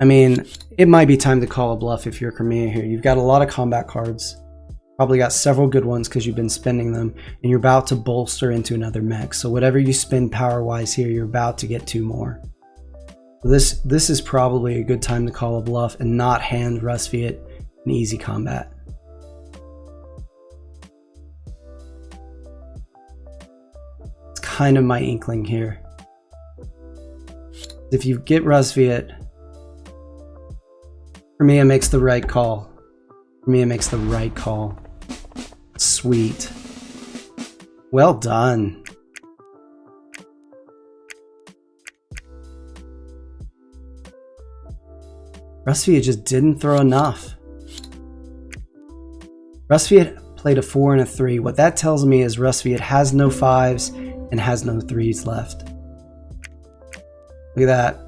I mean, it might be time to call a bluff if you're Crimea here. You've got a lot of combat cards. Probably got several good ones because you've been spending them, and you're about to bolster into another mech. So whatever you spend power-wise here, you're about to get 2 more. This is probably a good time to call a bluff and not hand Rusviet an easy combat. It's kind of my inkling here. If you get Rusviet, Crimea makes the right call. Crimea makes the right call. Sweet. Well done. Rusviet just didn't throw enough. Rusviet played a 4 and a 3. What that tells me is Rusviet has no 5s and has no 3s left. Look at that.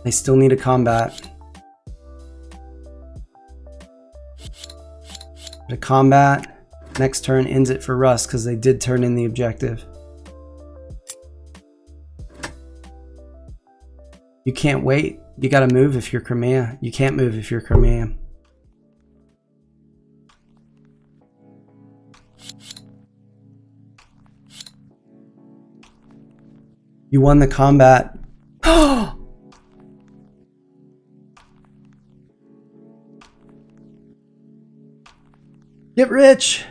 They still need a combat. The combat next turn ends it for Russ because they did turn in the objective. You can't wait. You gotta move if you're Crimea. You can't move if you're Crimea. You won the combat. Get rich.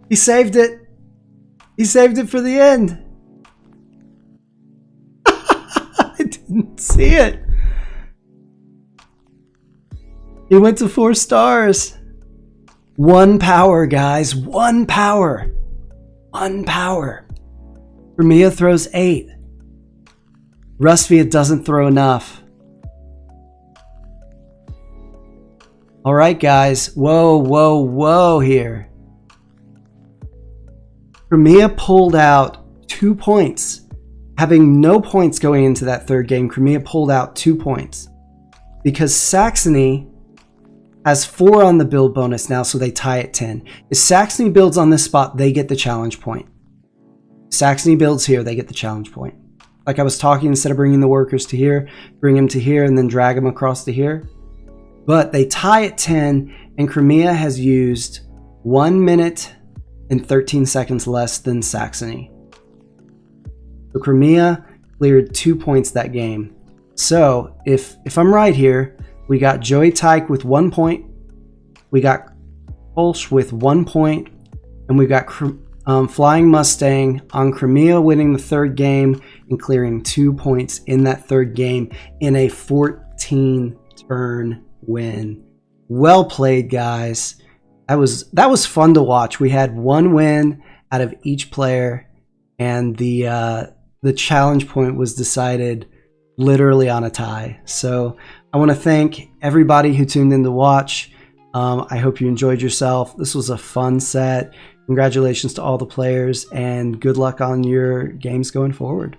He saved it. He saved it for the end. I didn't see it. He went to 4 stars. 1 power, guys. 1 power. 1 power. Crimea throws 8. Rusviet doesn't throw enough. All right, guys. Whoa, whoa, whoa here. Crimea pulled out 2 points. Having no points going into that third game, Crimea pulled out 2 points. Because Saxony has 4 on the build bonus now, so they tie at 10. If Saxony builds on this spot, they get the challenge point. Saxony builds here, they get the challenge point. Like I was talking, instead of bringing the workers to here, bring them to here and then drag them across to here. But they tie at 10, and Crimea has used 1 minute and 13 seconds less than Saxony. So Crimea cleared 2 points that game. So if I'm right here, we got Joey Tyke with 1 point, we got Kolsch with 1 point, and we got Flying Mustang on Crimea winning the third game and clearing 2 points in that third game in a 14-turn win. Well played, guys. That was fun to watch. We had 1 win out of each player, and the challenge point was decided literally on a tie. So I want to thank everybody who tuned in to watch. I hope you enjoyed yourself. This was a fun set. Congratulations to all the players, and good luck on your games going forward.